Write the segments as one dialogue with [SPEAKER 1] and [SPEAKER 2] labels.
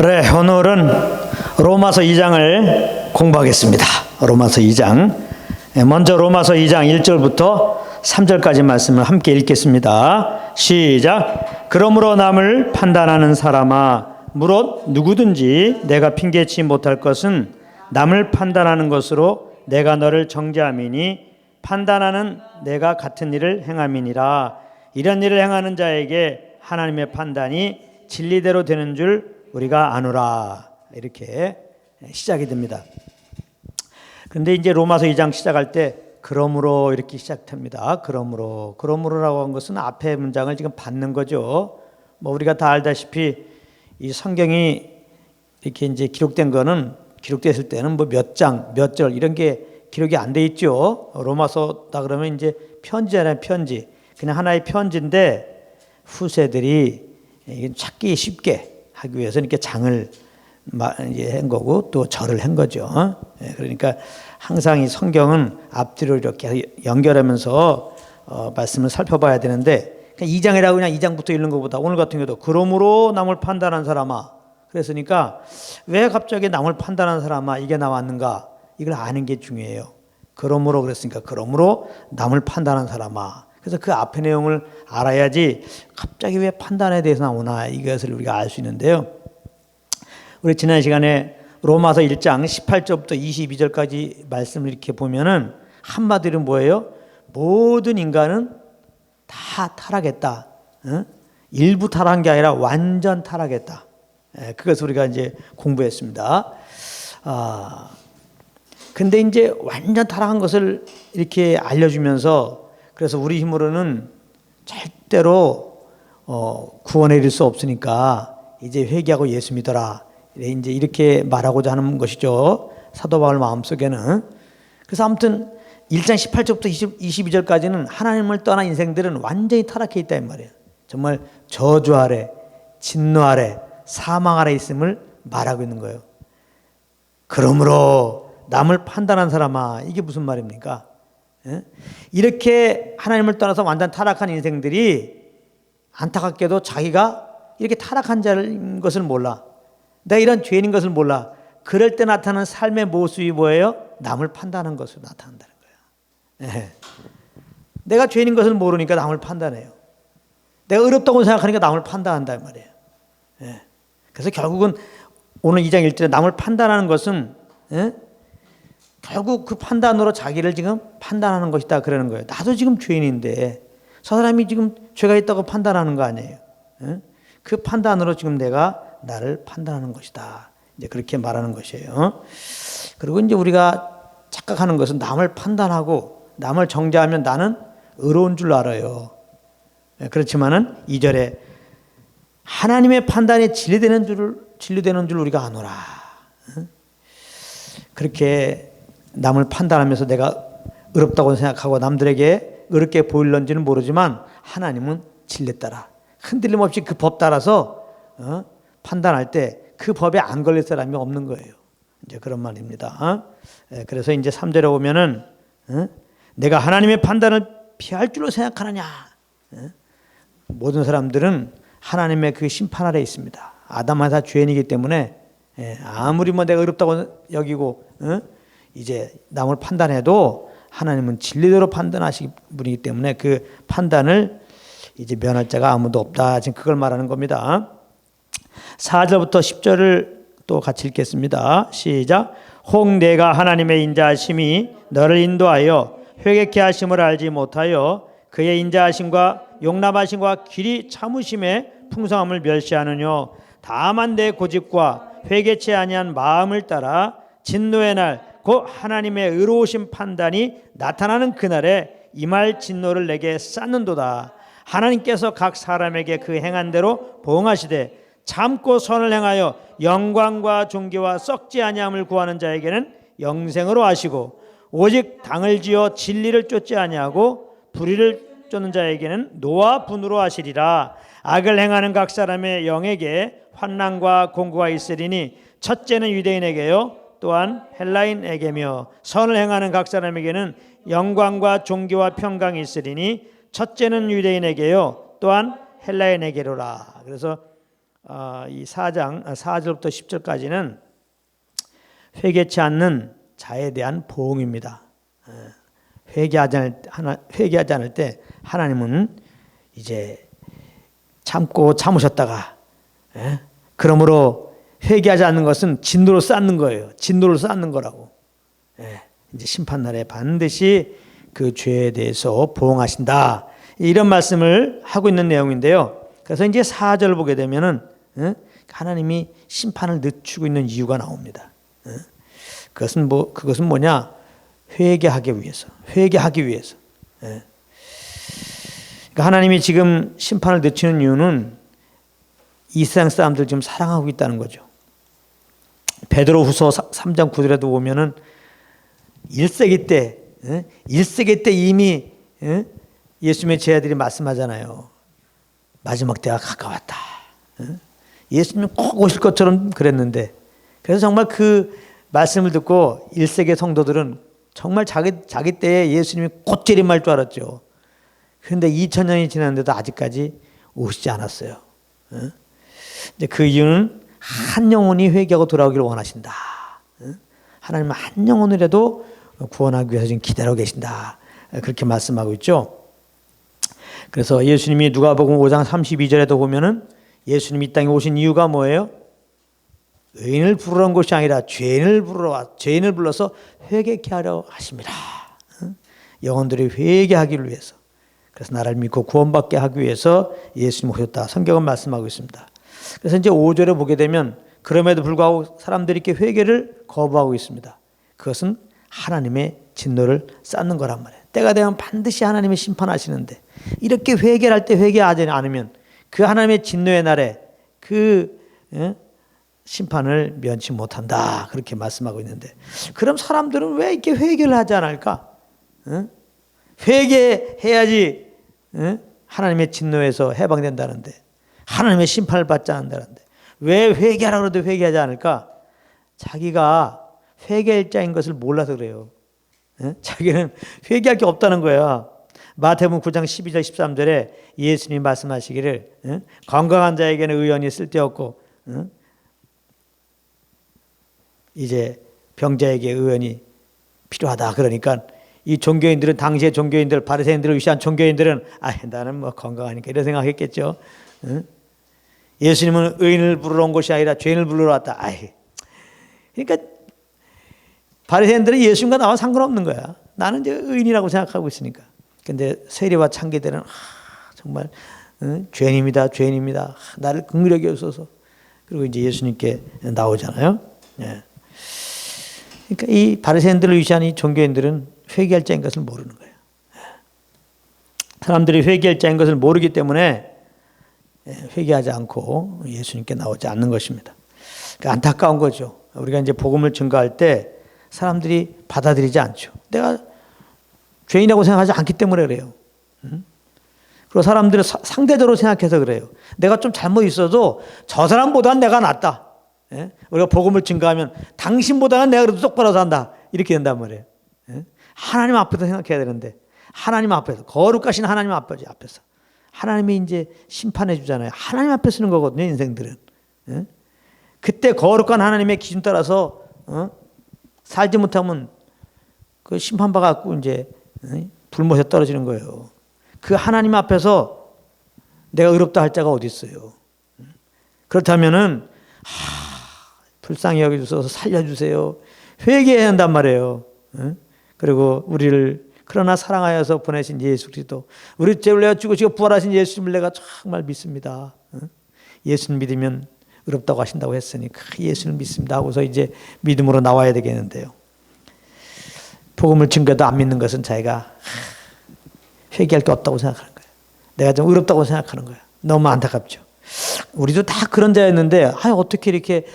[SPEAKER 1] 그래, 오늘은 로마서 2장을 공부하겠습니다. 로마서 2장. 먼저 로마서 2장 1절부터 3절까지 말씀을 함께 읽겠습니다. 시작. 그러므로 남을 판단하는 사람아, 무릇 누구든지 내가 핑계치 못할 것은 남을 판단하는 것으로 내가 너를 정죄함이니 판단하는 내가 같은 일을 행함이니라. 이런 일을 행하는 자에게 하나님의 판단이 진리대로 되는 줄 우리가 아노라. 이렇게 시작이 됩니다. 그런데 이제 로마서 2장 시작할 때 그러므로 이렇게 시작됩니다. 그러므로라고 한 것은 앞에 문장을 지금 받는 거죠. 뭐 우리가 다 알다시피 이 성경이 이렇게 이제 기록됐을 때는 뭐 몇 장, 몇 절 이런 게 기록이 안 돼 있죠. 로마서다 그러면 이제 편지잖아요, 편지. 그냥 하나의 편지인데 후세들이 찾기 쉽게 하기 위해서 이렇게 장을 이제 한 거고 또 절을 한 거죠. 그러니까 항상 이 성경은 앞뒤로 이렇게 연결하면서 말씀을 살펴봐야 되는데 2장이라고 그냥 2장부터 읽는 것보다 오늘 같은 경우도 그러므로 남을 판단한 사람아, 그랬으니까 왜 갑자기 남을 판단한 사람아 이게 나왔는가, 이걸 아는 게 중요해요. 그러므로 그랬으니까 그러므로 남을 판단한 사람아. 그래서 그 앞의 내용을 알아야지 갑자기 왜 판단에 대해서 나오나 이것을 우리가 알 수 있는데요. 우리 지난 시간에 로마서 1장 18절부터 22절까지 말씀을 이렇게 보면은 한마디로 뭐예요? 모든 인간은 다 타락했다. 일부 타락한 게 아니라 완전 타락했다. 그것을 우리가 이제 공부했습니다. 근데 이제 완전 타락한 것을 이렇게 알려주면서 그래서 우리 힘으로는 절대로 구원에 이를 수 없으니까 이제 회개하고 예수 믿어라. 이제 이렇게 말하고자 하는 것이죠. 사도 바울 마음속에는. 그래서 아무튼 1장 18절부터 22절까지는 하나님을 떠난 인생들은 완전히 타락해 있다 이 말이에요. 정말 저주 아래, 진노 아래, 사망 아래 있음을 말하고 있는 거예요. 그러므로 남을 판단한 사람아, 이게 무슨 말입니까? 이렇게 하나님을 떠나서 완전 타락한 인생들이 안타깝게도 자기가 이렇게 타락한 자인 것을 몰라. 내가 이런 죄인인 것을 몰라. 그럴 때 나타나는 삶의 모습이 뭐예요? 남을 판단한 것으로 나타난다는 거예요. 내가 죄인인 것을 모르니까 남을 판단해요. 내가 어렵다고 생각하니까 남을 판단한단 말이에요. 그래서 결국은 오늘 2장 1절에 남을 판단하는 것은 결국 그 판단으로 자기를 지금 판단하는 것이다 그러는 거예요. 나도 지금 죄인인데 저 사람이 지금 죄가 있다고 판단하는 거 아니에요. 그 판단으로 지금 내가 나를 판단하는 것이다. 이제 그렇게 말하는 것이에요. 그리고 이제 우리가 착각하는 것은 남을 판단하고 남을 정죄하면 나는 의로운 줄 알아요. 그렇지만은 2절에 하나님의 판단이 진리되는 줄 우리가 아노라. 그렇게 남을 판단하면서 내가 어렵다고 생각하고 남들에게 어렵게 보일런지는 모르지만 하나님은 진리 따라 흔들림 없이 그 법 따라서 판단할 때 그 법에 안 걸릴 사람이 없는 거예요. 이제 그런 말입니다. 그래서 이제 3절에 오면은 내가 하나님의 판단을 피할 줄로 생각하느냐. 모든 사람들은 하나님의 그 심판 아래 있습니다. 아담은 다 죄인이기 때문에 아무리 뭐 내가 어렵다고 여기고 이제 남을 판단해도 하나님은 진리대로 판단하시는 분이기 때문에 그 판단을 이제 면할 자가 아무도 없다. 지금 그걸 말하는 겁니다. 4절부터 10절을 또 같이 읽겠습니다. 시작. 혹 내가 하나님의 인자하심이 너를 인도하여 회개케 하심을 알지 못하여 그의 인자하심과 용납하심과 길이 참으심의 풍성함을 멸시하느뇨. 다만 내 고집과 회개치 아니한 마음을 따라 진노의 날 곧 하나님의 의로우신 판단이 나타나는 그날에 임할 진노를 내게 쌓는도다. 하나님께서 각 사람에게 그 행한 대로 보응하시되 참고 선을 행하여 영광과 존귀와 썩지 아니함을 구하는 자에게는 영생으로 하시고 오직 당을 지어 진리를 쫓지 아니하고 불의를 쫓는 자에게는 노와 분으로 하시리라. 악을 행하는 각 사람의 영에게 환난과 공고가 있으리니 첫째는 유대인에게요 또한 헬라인에게며 선을 행하는 각 사람에게는 영광과 존귀와 평강이 있으리니 첫째는 유대인에게요 또한 헬라인에게로라. 그래서 이 4장 4절부터 10절까지는 회개치 않는 자에 대한 보응입니다. 회개하지 않을 때 하나님은 이제 참고 참으셨다가, 그러므로 회개하지 않는 것은 진노로 쌓는 거예요. 진노를 쌓는 거라고. 이제 심판날에 반드시 그 죄에 대해서 보응하신다. 이런 말씀을 하고 있는 내용인데요. 그래서 이제 4절 보게 되면은 하나님이 심판을 늦추고 있는 이유가 나옵니다. 그것은 뭐냐? 회개하기 위해서. 그러니까 하나님이 지금 심판을 늦추는 이유는 이 세상 사람들 지금 사랑하고 있다는 거죠. 베드로후서 3장 9절에도 보면은 1세기 때 이미 예수님의 제자들이 말씀하잖아요. 마지막 때가 가까웠다. 예수님 꼭 오실 것처럼 그랬는데, 그래서 정말 그 말씀을 듣고 1세기 성도들은 정말 자기 때에 예수님이 곧 재림할 줄 알았죠. 그런데 2000년이 지났는데도 아직까지 오시지 않았어요. 이제 그 이유는 한 영혼이 회개하고 돌아오기를 원하신다. 하나님은 한 영혼이라도 구원하기 위해서 지금 기다리고 계신다. 그렇게 말씀하고 있죠. 그래서 예수님이 누가복음 5장 32절에도 보면은 예수님이 이 땅에 오신 이유가 뭐예요? 의인을 부르러 온 것이 아니라 죄인을 불러서 회개케 하려 하십니다. 영혼들이 회개하기를 위해서. 그래서 나를 믿고 구원받게 하기 위해서 예수님 오셨다. 성경은 말씀하고 있습니다. 그래서 이제 5절에 보게 되면 그럼에도 불구하고 사람들이 이렇게 회개를 거부하고 있습니다. 그것은 하나님의 진노를 쌓는 거란 말이에요. 때가 되면 반드시 하나님이 심판하시는데 이렇게 회개를 할 때 회개하지 않으면 그 하나님의 진노의 날에 그 심판을 면치 못한다. 그렇게 말씀하고 있는데, 그럼 사람들은 왜 이렇게 회개를 하지 않을까? 회개해야지 하나님의 진노에서 해방된다는데, 하나님의 심판을 받지 않는다는데 왜 회개하라고 해도 회개하지 않을까? 자기가 회개일자인 것을 몰라서 그래요. 자기는 회개할 게 없다는 거야. 마태복음 9장 12절 13절에 예수님이 말씀하시기를 건강한 자에게는 의원이 쓸데없고 이제 병자에게 의원이 필요하다. 그러니까 이 종교인들은, 당시의 종교인들, 바리새인들을 위시한 종교인들은 나는 뭐 건강하니까 이런 생각했겠죠. 예수님은 의인을 부르러 온 것이 아니라 죄인을 부르러 왔다. 그러니까 바리새인들은 예수님과 나와 상관없는 거야. 나는 이제 의인이라고 생각하고 있으니까. 근데 세리와 창기들은 정말 죄인입니다. 나를 긍휼히 여기소서. 그리고 이제 예수님께 나오잖아요. 그러니까 이 바리새인들을 위시한 이 종교인들은 회개할 자인 것을 모르는 거예요. 사람들이 회개할 자인 것을 모르기 때문에 회개하지 않고 예수님께 나오지 않는 것입니다. 그러니까 안타까운 거죠. 우리가 이제 복음을 증거할 때 사람들이 받아들이지 않죠. 내가 죄인이라고 생각하지 않기 때문에 그래요. 그리고 사람들은 상대적으로 생각해서 그래요. 내가 좀 잘못 있어도 저 사람보다는 내가 낫다. 우리가 복음을 증거하면 당신보다는 내가 그래도 똑바로 산다. 이렇게 된단 말이에요. 하나님 앞에서 생각해야 되는데, 하나님 앞에서, 거룩하신 하나님 앞에서 하나님이 이제 심판해 주잖아요. 하나님 앞에 쓰는 거거든요, 인생들은. 그때 거룩한 하나님의 기준 따라서 살지 못하면 그 심판받아갖고 이제 불못에 떨어지는 거예요. 그 하나님 앞에서 내가 의롭다 할 자가 어디 있어요? 그렇다면은 불쌍히 여겨주셔서 살려주세요. 회개해야 한단 말이에요. 그리고 우리를 그러나 사랑하여서 보내신 예수 그리스도, 우리 죄를 내가 죽으시고 부활하신 예수님을 내가 정말 믿습니다. 예수를 믿으면 의롭다고 하신다고 했으니 예수를 믿습니다 하고서 이제 믿음으로 나와야 되겠는데요. 복음을 증거해도 안 믿는 것은 자기가 회개할 게 없다고 생각하는 거예요. 내가 좀 의롭다고 생각하는 거예요. 너무 안타깝죠. 우리도 다 그런 자였는데 어떻게 이렇게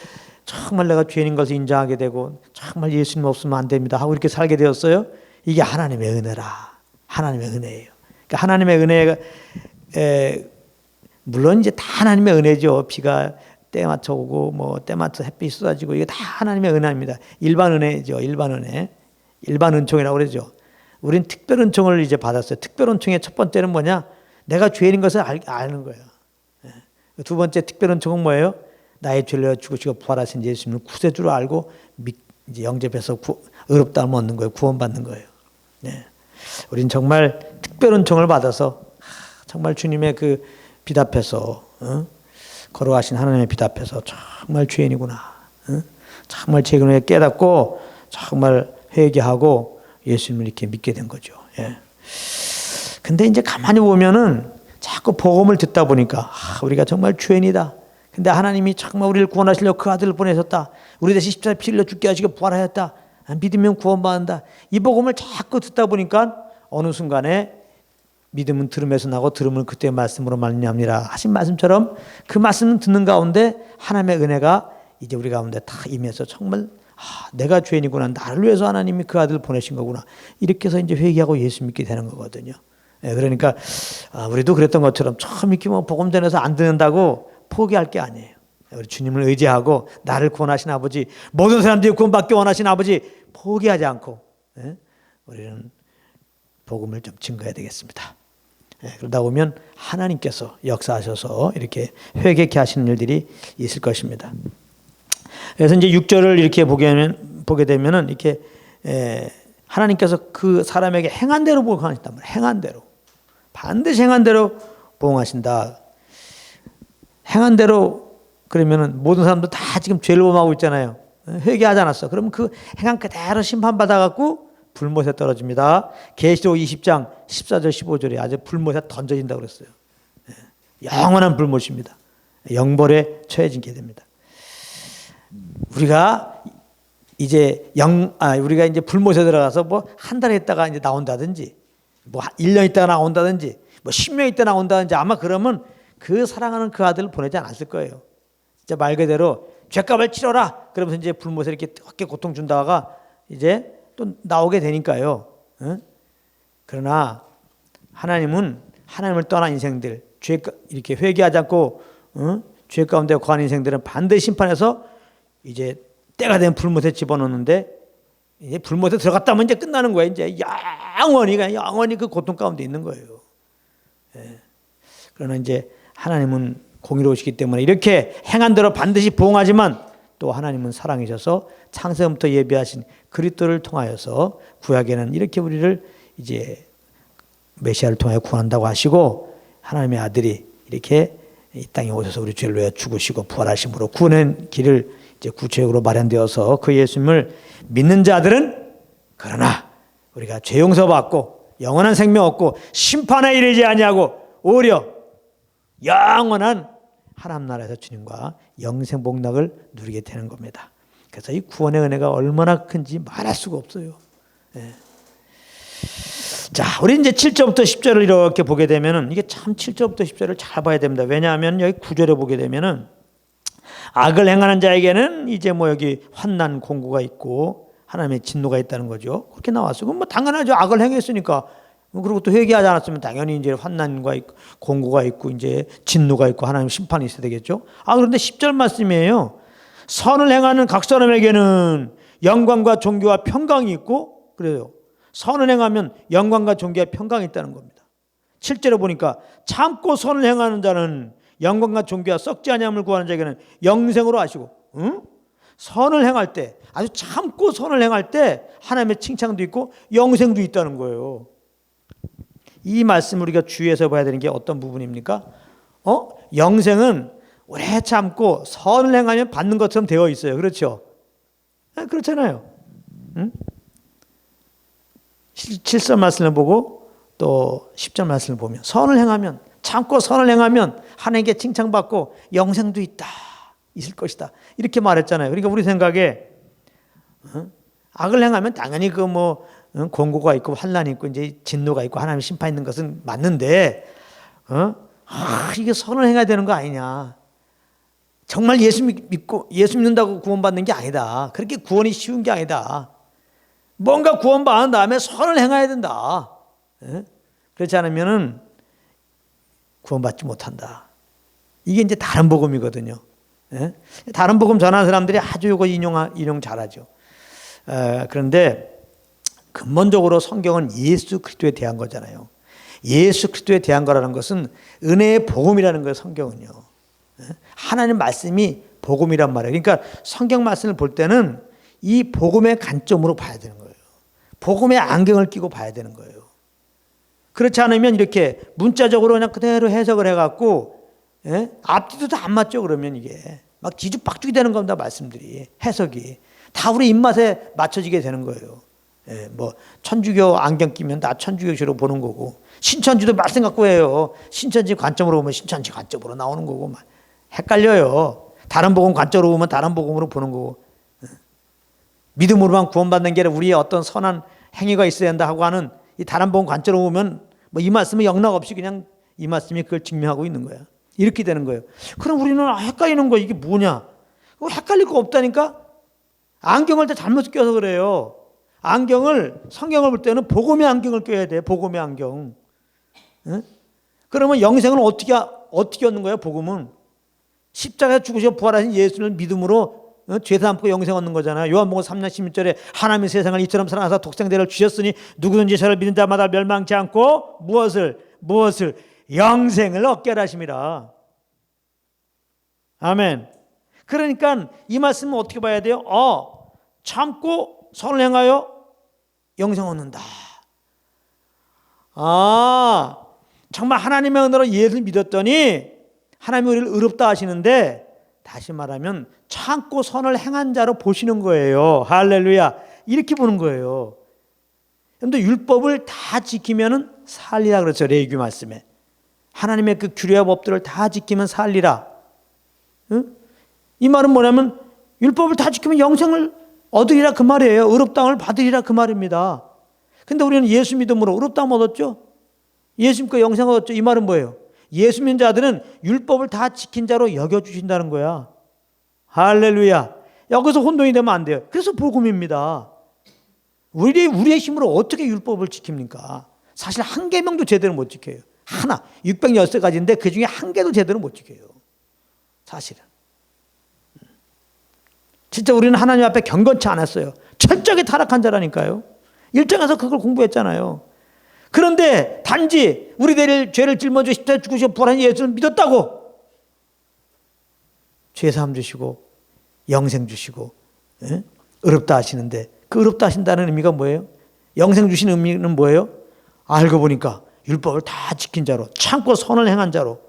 [SPEAKER 1] 정말 내가 죄인인 것을 인정하게 되고 정말 예수님 없으면 안 됩니다 하고 이렇게 살게 되었어요. 이게 하나님의 은혜라. 하나님의 은혜예요. 그러니까 하나님의 은혜가 물론 이제 다 하나님의 은혜죠. 비가 때 맞춰 오고 뭐 때 맞춰 햇빛이 쏟아지고 이게 다 하나님의 은혜입니다. 일반 은혜죠. 일반 은혜. 일반 은총이라고 그러죠. 우린 특별 은총을 이제 받았어요. 특별 은총의 첫 번째는 뭐냐? 내가 죄인인 것을 아는 거예요. 두 번째 특별 은총은 뭐예요? 나의 죄를 위하여 죽으시고 부활하신 예수님을 구세주로 알고 이제 영접해서 의롭다함을 얻는 거예요. 구원받는 거예요. 네. 우린 정말 특별 은총을 받아서 정말 주님의 그 빛 앞에서 걸어가신 하나님의 빛 앞에서 정말 죄인이구나. 정말 죄인을 깨닫고 정말 회개하고 예수님을 이렇게 믿게 된 거죠. 예. 근데 이제 가만히 보면은 자꾸 복음을 듣다 보니까 우리가 정말 죄인이다. 근데 하나님이 정말 우리를 구원하시려고 그 아들을 보내셨다. 우리 대신 십자가에 피 흘려 죽게 하시고 부활하였다. 믿으면 구원받는다. 이 복음을 자꾸 듣다 보니까 어느 순간에 믿음은 들음에서 나고 들음은 그때의 말씀으로 말미암니라 하신 말씀처럼 그 말씀을 듣는 가운데 하나님의 은혜가 이제 우리 가운데 다 임해서 정말 내가 죄인이구나. 나를 위해서 하나님이 그 아들을 보내신 거구나. 이렇게 해서 이제 회개하고 예수 믿게 되는 거거든요. 그러니까 우리도 그랬던 것처럼 처음 이렇게 뭐 복음 전해서 안 듣는다고 포기할 게 아니에요. 우리 주님을 의지하고 나를 구원하신 아버지, 모든 사람들이 구원받기 원하신 아버지 포기하지 않고 우리는 복음을 좀 증거해야 되겠습니다. 그러다 보면 하나님께서 역사하셔서 이렇게 회개케 하시는 일들이 있을 것입니다. 그래서 이제 6절을 이렇게 보게 되면은 이렇게 하나님께서 그 사람에게 행한 대로 보응하신단 말이에요. 행한 대로. 반드시 행한 대로 보응하신다. 행한 대로 그러면은 모든 사람도 다 지금 죄를 범하고 있잖아요. 회개하지 않았어. 그러면 그 행한 그대로 심판받아갖고 불못에 떨어집니다. 계시록 20장 14절 15절에 아주 불못에 던져진다고 그랬어요. 영원한 불못입니다. 영벌에 처해지게 됩니다. 우리가 이제 우리가 이제 불못에 들어가서 뭐 한 달 있다가 이제 나온다든지 뭐 1년 있다가 나온다든지 뭐 10년 있다가 나온다든지 아마 그러면 그 사랑하는 그 아들을 보내지 않았을 거예요. 진짜 말 그대로 죄값을 치러라. 그러면서 이제 불못에 이렇게 뜨겁게 고통 준다가 이제 또 나오게 되니까요. 그러나 하나님은 하나님을 떠난 인생들, 죄 이렇게 회개하지 않고 죄 가운데 거한 인생들은 반드시 심판해서 이제 때가 된 불못에 집어넣는데 이제 불못에 들어갔다면 이제 끝나는 거예요. 이제 영원히 그 고통 가운데 있는 거예요. 그러나 이제 하나님은 공의로우시기 때문에 이렇게 행한 대로 반드시 보응하지만 또 하나님은 사랑이셔서 창세부터 예비하신 그리스도를 통하여서 구약에는 이렇게 우리를 이제 메시아를 통하여 구한다고 하시고 하나님의 아들이 이렇게 이 땅에 오셔서 우리 죄를 위하여 죽으시고 부활하심으로 구원의 길을 이제 구체적으로 마련되어서 그 예수님을 믿는 자들은 그러나 우리가 죄 용서받고 영원한 생명 얻고 심판에 이르지 아니하고 오히려 영원한 하나님 나라에서 주님과 영생 복락을 누리게 되는 겁니다. 그래서 이 구원의 은혜가 얼마나 큰지 말할 수가 없어요. 자, 우리 이제 7절부터 10절을 이렇게 보게 되면은 이게 참 7절부터 10절을 잘 봐야 됩니다. 왜냐하면 여기 9절에 보게 되면은 악을 행하는 자에게는 이제 뭐 여기 환난 공고가 있고 하나님의 진노가 있다는 거죠. 그렇게 나왔어요. 그럼 뭐 당연하죠. 악을 행했으니까. 그리고 또 회개하지 않았으면 당연히 이제 환난과 있고 공고가 있고 이제 진노가 있고 하나님 심판이 있어야 되겠죠. 그런데 10절 말씀이에요. 선을 행하는 각 사람에게는 영광과 존귀와 평강이 있고 그래요. 선을 행하면 영광과 존귀와 평강이 있다는 겁니다. 7절에 보니까 참고 선을 행하는 자는 영광과 존귀와 썩지 아니함을 구하는 자에게는 영생으로 하시고 선을 행할 때 아주 참고 선을 행할 때 하나님의 칭찬도 있고 영생도 있다는 거예요. 이 말씀 우리가 주의해서 봐야 되는 게 어떤 부분입니까? 영생은 오래 참고 선을 행하면 받는 것처럼 되어 있어요. 그렇죠? 그렇잖아요. 7절 말씀을 보고 또 10절 말씀을 보면 선을 행하면 참고 선을 행하면 하나님께 칭찬받고 영생도 있을 것이다. 이렇게 말했잖아요. 그러니까 우리 생각에 악을 행하면 당연히 그 뭐 공고가 있고 환난이 있고 이제 진노가 있고 하나님 심판 있는 것은 맞는데 이게 선을 행해야 되는 거 아니냐. 정말 예수 믿고 예수 믿는다고 구원받는 게 아니다. 그렇게 구원이 쉬운 게 아니다. 뭔가 구원받은 다음에 선을 행해야 된다. 그렇지 않으면은 구원받지 못한다. 이게 이제 다른 복음이거든요. 다른 복음 전하는 사람들이 아주 이거 인용 잘하죠. 그런데 근본적으로 성경은 예수 그리스도에 대한 거잖아요. 예수 그리스도에 대한 거라는 것은 은혜의 복음이라는 거예요. 성경은요. 하나님 말씀이 복음이란 말이에요. 그러니까 성경 말씀을 볼 때는 이 복음의 관점으로 봐야 되는 거예요. 복음의 안경을 끼고 봐야 되는 거예요. 그렇지 않으면 이렇게 문자적으로 그냥 그대로 해석을 해갖고 앞뒤도 다 안 맞죠. 그러면 이게 막 뒤죽박죽이 되는 겁니다. 말씀들이 해석이 다 우리 입맛에 맞춰지게 되는 거예요. 뭐 천주교 안경 끼면 다 천주교식으로 보는 거고 신천지도 말씀 갖고 해요. 신천지 관점으로 보면 신천지 관점으로 나오는 거고 막 헷갈려요. 다른 복음 관점으로 보면 다른 복음으로 보는 거고 믿음으로만 구원받는 게 아니라 우리의 어떤 선한 행위가 있어야 한다 하고 하는 이 다른 복음 관점으로 보면 뭐 이 말씀은 영락 없이 그냥 이 말씀이 그걸 증명하고 있는 거야. 이렇게 되는 거예요. 그럼 우리는 헷갈리는 거 이게 뭐냐? 헷갈릴 거 없다니까? 안경을 다 잘못 껴서 그래요. 성경을 볼 때는 복음의 안경을 껴야 돼. 복음의 안경. 그러면 영생은 어떻게 얻는 거예요? 복음은 십자가에 죽으셔 부활하신 예수를 믿음으로 죄 사함고 영생 얻는 거잖아요. 요한복음 3장 16절에 하나님이 세상을 이처럼 사랑하사 독생자를 주셨으니 누구든지 저를 믿는 자마다 멸망치 않고 무엇을 영생을 얻게 하심이라. 아멘. 그러니까 이 말씀은 어떻게 봐야 돼요? 참고 선을 행하여 영생 얻는다. 정말 하나님의 은혜로 예수를 믿었더니 하나님이 우리를 의롭다 하시는데 다시 말하면 참고 선을 행한 자로 보시는 거예요. 할렐루야. 이렇게 보는 거예요. 그런데 율법을 다 지키면은 살리라 그랬죠. 레위기 말씀에. 하나님의 그 규례와 법들을 다 지키면 살리라. 이 말은 뭐냐면 율법을 다 지키면 영생을 얻으리라 그 말이에요. 의롭다함을 받으리라 그 말입니다. 근데 우리는 예수 믿음으로 의롭다함 얻었죠. 예수 믿고 영생 얻었죠. 이 말은 뭐예요? 예수 믿는 자들은 율법을 다 지킨 자로 여겨주신다는 거야. 할렐루야. 여기서 혼동이 되면 안 돼요. 그래서 복음입니다. 우리의 힘으로 어떻게 율법을 지킵니까? 사실 한 계명도 제대로 못 지켜요. 하나, 613가지인데 그 중에 한 개도 제대로 못 지켜요. 사실은. 진짜 우리는 하나님 앞에 경건치 않았어요. 철저하게 타락한 자라니까요. 1장에서 그걸 공부했잖아요. 그런데 단지 우리들의 죄를 짊어져 십자가에 죽으시고 부활한 예수를 믿었다고 죄사함 주시고 영생 주시고 의롭다 하시는데 그 의롭다 하신다는 의미가 뭐예요? 영생 주시는 의미는 뭐예요? 알고 보니까 율법을 다 지킨 자로 참고 선을 행한 자로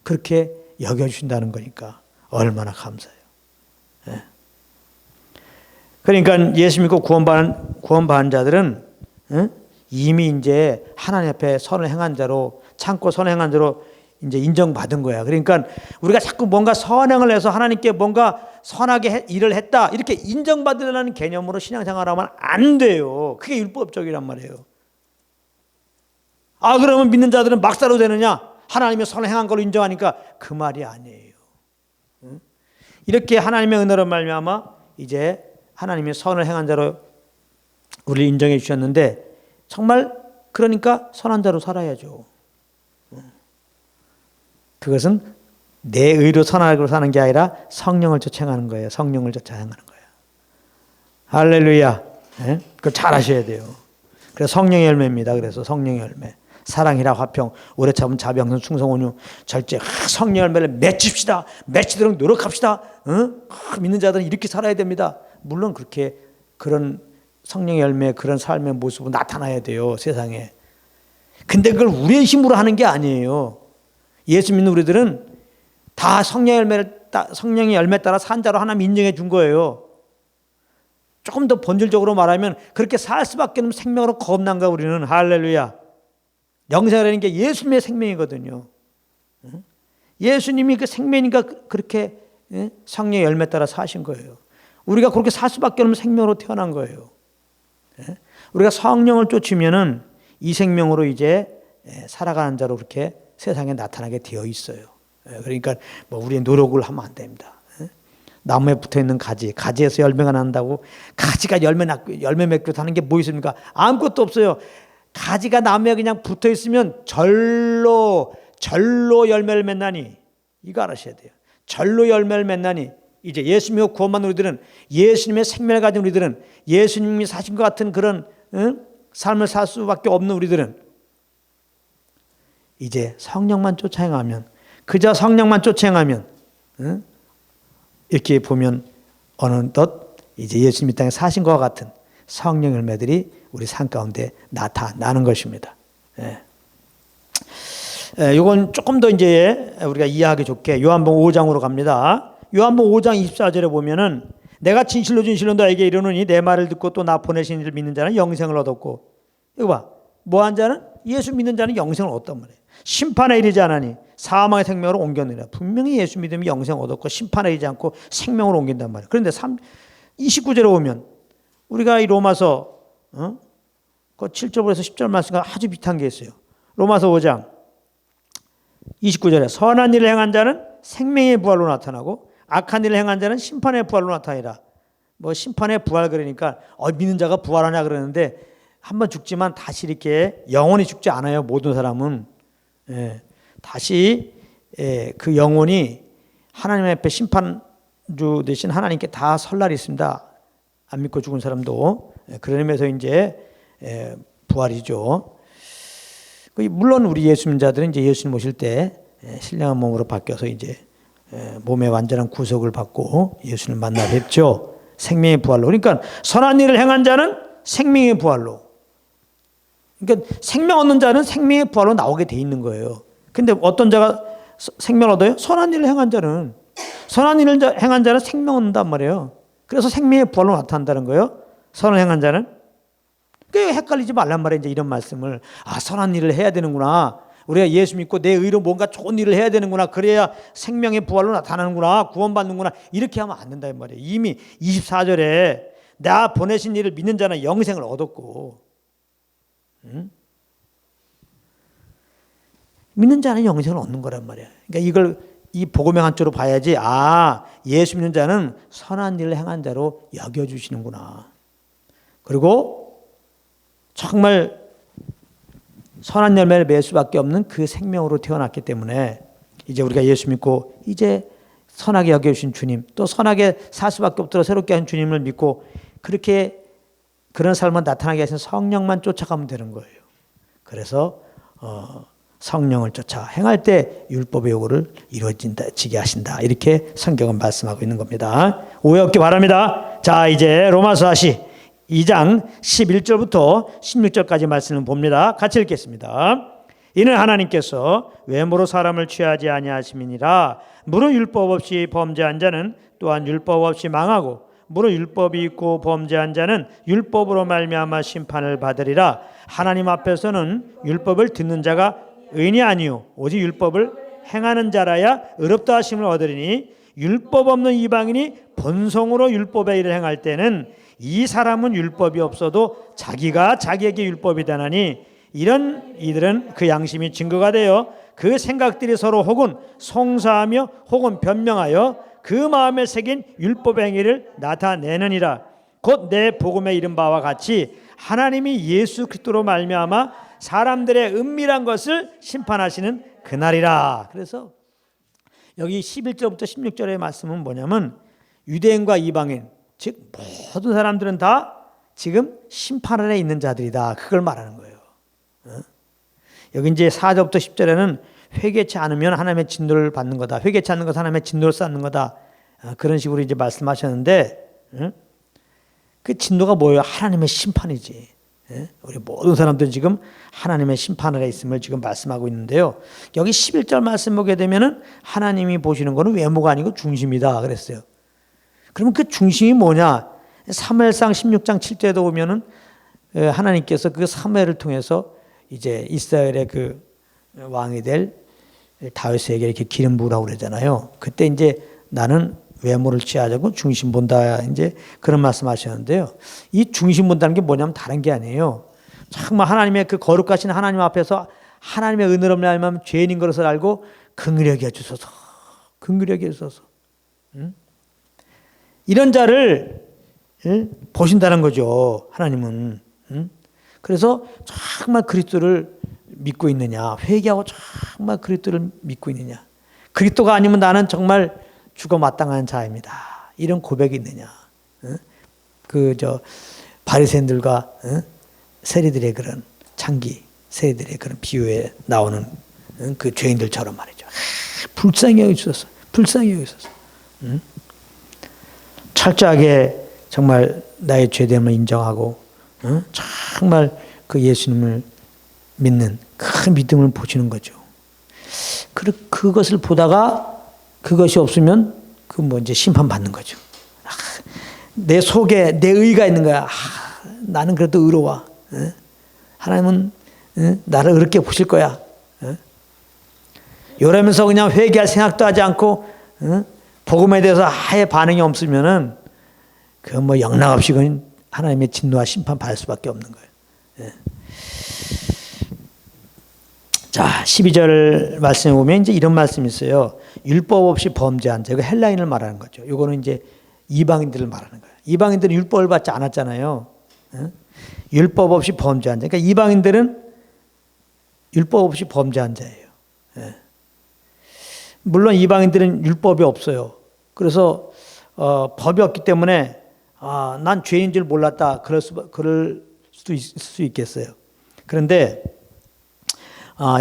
[SPEAKER 1] 그렇게 여겨주신다는 거니까 얼마나 감사해요. 그러니까 예수 믿고 구원받은 자들은 이미 이제 하나님 앞에 선을 행한 자로 참고 선을 행한 자로 이제 인정받은 거야. 그러니까 우리가 자꾸 뭔가 선행을 해서 하나님께 뭔가 선하게 일을 했다 이렇게 인정받으려는 개념으로 신앙생활하면 안 돼요. 그게 율법적이란 말이에요. 그러면 믿는 자들은 막사로 되느냐? 하나님의 선을 행한 걸로 인정하니까 그 말이 아니에요. 이렇게 하나님의 은혜로 말미암아 이제 하나님의 선을 행한 자로 우리를 인정해 주셨는데 정말 그러니까 선한 자로 살아야죠. 그것은 내 의로 선하게 사는 게 아니라 성령을 쫓아 행하는 거예요. 성령을 쫓아 행하는 거예요. 할렐루야. 그걸 잘 하셔야 돼요. 그래서 성령의 열매입니다. 그래서 성령의 열매. 사랑이라 화평, 오래 참은 자비양선 충성 온유 절제. 성령의 열매를 맺힙시다. 맺히도록 노력합시다. 믿는 자들은 이렇게 살아야 됩니다. 물론 그렇게 그런 성령의 열매 그런 삶의 모습은 나타나야 돼요. 세상에. 근데 그걸 우리의 힘으로 하는 게 아니에요. 예수 믿는 우리들은 다 성령의 열매 따라 산 자로 하나님 인정해 준 거예요. 조금 더 본질적으로 말하면 그렇게 살 수밖에 없는 생명으로 거듭난 거야 우리는. 할렐루야. 영생이라는 게 예수님의 생명이거든요. 예수님이 그 생명이니까 그렇게 성령의 열매 따라 사신 거예요. 우리가 그렇게 살 수밖에 없는 생명으로 태어난 거예요. 우리가 성령을 쫓으면은 이 생명으로 이제 살아가는 자로 그렇게 세상에 나타나게 되어 있어요. 그러니까 뭐 우리의 노력을 하면 안 됩니다. 나무에 붙어 있는 가지에서 열매가 난다고 가지가 열매 맺고 사는 게 뭐 있습니까? 아무것도 없어요. 가지가 나무에 그냥 붙어 있으면 절로 열매를 맺나니 이거 알아셔야 돼요. 절로 열매를 맺나니 이제 예수 믿고 구원받는 우리들은 예수님의 생명을 가진 우리들은 예수님이 사신 것 같은 그런 삶을 살 수밖에 없는 우리들은 이제 성령만 쫓아 행하면 그저 성령만 쫓아 행하면 이렇게 보면 어느덧 이제 예수님 이 땅에 사신 것과 같은 성령 열매들이 우리 삶 가운데 나타나는 것입니다. 이건 조금 더 이제 우리가 이해하기 좋게 요한복음 5장으로 갑니다. 요한복음 5장 24절에 보면은 내가 진실로 진실로 너에게 이르노니 내 말을 듣고 또 나 보내신 이를 믿는 자는 영생을 얻었고, 이거 봐, 뭐한 자는 예수 믿는 자는 영생을 얻단 말이에요. 심판에 이르지 않으니 사망의 생명으로 옮겼느니라. 분명히 예수 믿으면 영생 얻었고 심판에 이르지 않고 생명으로 옮긴단 말이에요. 그런데 29절에 보면 우리가 이 로마서 그 7절에서 10절 말씀과 아주 비슷한 게 있어요. 로마서 5장 29절에 선한 일을 행한 자는 생명의 부활로 나타나고 악한 일을 행한 자는 심판의 부활로 나타나리라. 뭐 심판의 부활 그러니까 믿는 자가 부활하냐 그러는데 한번 죽지만 다시 이렇게 영원히 죽지 않아요. 모든 사람은 다시 그 영혼이 하나님 앞에 심판주 되신 하나님께 다 설 날이 있습니다. 안 믿고 죽은 사람도 그런 의미에서 이제 부활이죠. 물론 우리 예수 믿는 자들은 이제 예수님 오실 때 신령한 몸으로 바뀌어서 이제 몸의 완전한 구속을 받고 예수님 만나 뵙죠. 생명의 부활로. 그러니까 선한 일을 행한 자는 생명의 부활로. 그러니까 생명 얻는 자는 생명의 부활로 나오게 돼 있는 거예요. 근데 어떤 자가 생명을 얻어요? 선한 일을 행한 자는. 선한 일을 행한 자는 생명 얻는단 말이에요. 그래서 생명의 부활로 나타난다는 거예요. 선을 행한 자는. 그러니까 헷갈리지 말란 말이에요. 이제 이런 말씀을. 선한 일을 해야 되는구나. 우리가 예수 믿고 내 의로 뭔가 좋은 일을 해야 되는구나. 그래야 생명의 부활로 나타나는구나. 구원받는구나. 이렇게 하면 안 된다 이 말이에요. 이미 24절에 나 보내신 이를 믿는 자는 영생을 얻었고, 믿는 자는 영생을 얻는 거란 말이에요. 그러니까 이걸 이 복음의 한쪽으로 봐야지. 예수 믿는 자는 선한 일을 행한 자로 여겨주시는구나. 그리고 정말 선한 열매를 맺을 수밖에 없는 그 생명으로 태어났기 때문에 이제 우리가 예수 믿고 이제 선하게 여겨주신 주님, 또 선하게 살 수밖에 없도록 새롭게 한 주님을 믿고 그렇게 그런 삶을 나타나게 하신 성령만 쫓아가면 되는 거예요. 그래서 성령을 쫓아 행할 때 율법의 요구를 이루어지게 하신다. 이렇게 성경은 말씀하고 있는 겁니다. 오해 없기 바랍니다. 자, 이제 로마서 다시 2장 11절부터 16절까지 말씀을 봅니다. 같이 읽겠습니다. 이는 하나님께서 외모로 사람을 취하지 아니하심이니라. 무릇 율법 없이 범죄한 자는 또한 율법 없이 망하고 무릇 율법이 있고 범죄한 자는 율법으로 말미암아 심판을 받으리라. 하나님 앞에서는 율법을 듣는 자가 의인이 아니요 오직 율법을 행하는 자라야 의롭다 하심을 얻으리니 율법 없는 이방인이 본성으로 율법의 일을 행할 때는 이 사람은 율법이 없어도 자기가 자기에게 율법이 되나니 이런 이들은 그 양심이 증거가 되어 그 생각들이 서로 혹은 송사하며 혹은 변명하여 그 마음에 새긴 율법의 행위를 나타내느니라. 곧 내 복음에 이른 바와 같이 하나님이 예수 그리스도로 말미암아 사람들의 은밀한 것을 심판하시는 그날이라. 그래서 여기 11절부터 16절의 말씀은 뭐냐면 유대인과 이방인 즉 모든 사람들은 다 지금 심판 아래 있는 자들이다. 그걸 말하는 거예요. 여기 이제 4절부터 10절에는 회개치 않으면 하나님의 진노를 받는 거다. 회개치 않는 것은 하나님의 진노를 쌓는 거다. 그런 식으로 이제 말씀하셨는데 그 진노가 뭐예요? 하나님의 심판이지. 우리 모든 사람들은 지금 하나님의 심판 아래 있음을 지금 말씀하고 있는데요. 여기 11절 말씀 보게 되면은 하나님이 보시는 거는 외모가 아니고 중심이다 그랬어요. 그러면 그 중심이 뭐냐? 사무엘상 16장 7절에도 보면은 하나님께서 그 사무엘을 통해서 이제 이스라엘의 그 왕이 될 다윗에게 이렇게 기름 부으라고 그러잖아요. 그때 이제 나는 외모를 취하자고 중심 본다 이제 그런 말씀하셨는데요. 이 중심 본다는 게 뭐냐면 다른 게 아니에요. 정말 하나님의 그 거룩하신 하나님 앞에서 하나님의 은혜로 말미암아 죄인인 것을 알고 긍휼히 여겨 주소서. 긍휼히 여겨 주소서. 이런 자를 보신다는 거죠. 하나님은. 그래서 정말 그리스도를 믿고 있느냐, 회개하고 정말 그리스도를 믿고 있느냐, 그리스도가 아니면 나는 정말 죽어 마땅한 자입니다. 이런 고백이 있느냐. 바리새인들과 세리들의 그런 창기, 세리들의 그런 비유에 나오는 그 죄인들처럼 말이죠. 불쌍히 여기셨어. 불쌍히 여기셨어. 철저하게 정말 나의 죄됨을 인정하고 정말 그 예수님을 믿는 큰 믿음을 보시는 거죠. 그것을 보다가 그것이 없으면 그 뭐 이제 심판받는 거죠. 내 속에 내 의가 있는 거야. 나는 그래도 의로워. 하나님은 나를 의롭게 보실 거야. 이러면서 그냥 회개할 생각도 하지 않고 복음에 대해서 아예 반응이 없으면은 그 뭐 영락없이 하나님의 진노와 심판 받을 수밖에 없는 거예요. 자, 12절 말씀에 보면 이제 이런 말씀이 있어요. 율법 없이 범죄한 자, 이거 헬라인을 말하는 거죠. 이거는 이제 이방인들을 말하는 거예요. 이방인들은 율법을 받지 않았잖아요. 율법 없이 범죄한 자. 그러니까 이방인들은 율법 없이 범죄한 자예요. 물론 이방인들은 율법이 없어요. 그래서 법이 없기 때문에 난 죄인 줄 몰랐다. 그럴 수도 있을 수 있겠어요. 그런데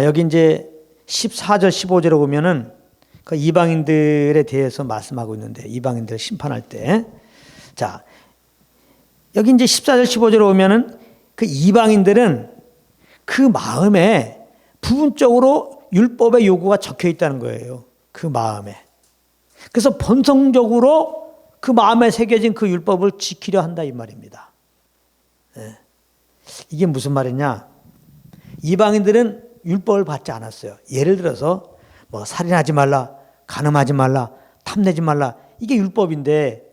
[SPEAKER 1] 여기 이제 14절 15절에 보면은 그 이방인들에 대해서 말씀하고 있는데 이방인들을 심판할 때 자, 여기 이제 14절 15절에 보면은 그 이방인들은 그 마음에 부분적으로 율법의 요구가 적혀 있다는 거예요. 그 마음에. 그래서 본성적으로 그 마음에 새겨진 그 율법을 지키려 한다 이 말입니다. 이게 무슨 말이냐? 이방인들은 율법을 받지 않았어요. 예를 들어서 뭐 살인하지 말라, 간음하지 말라, 탐내지 말라. 이게 율법인데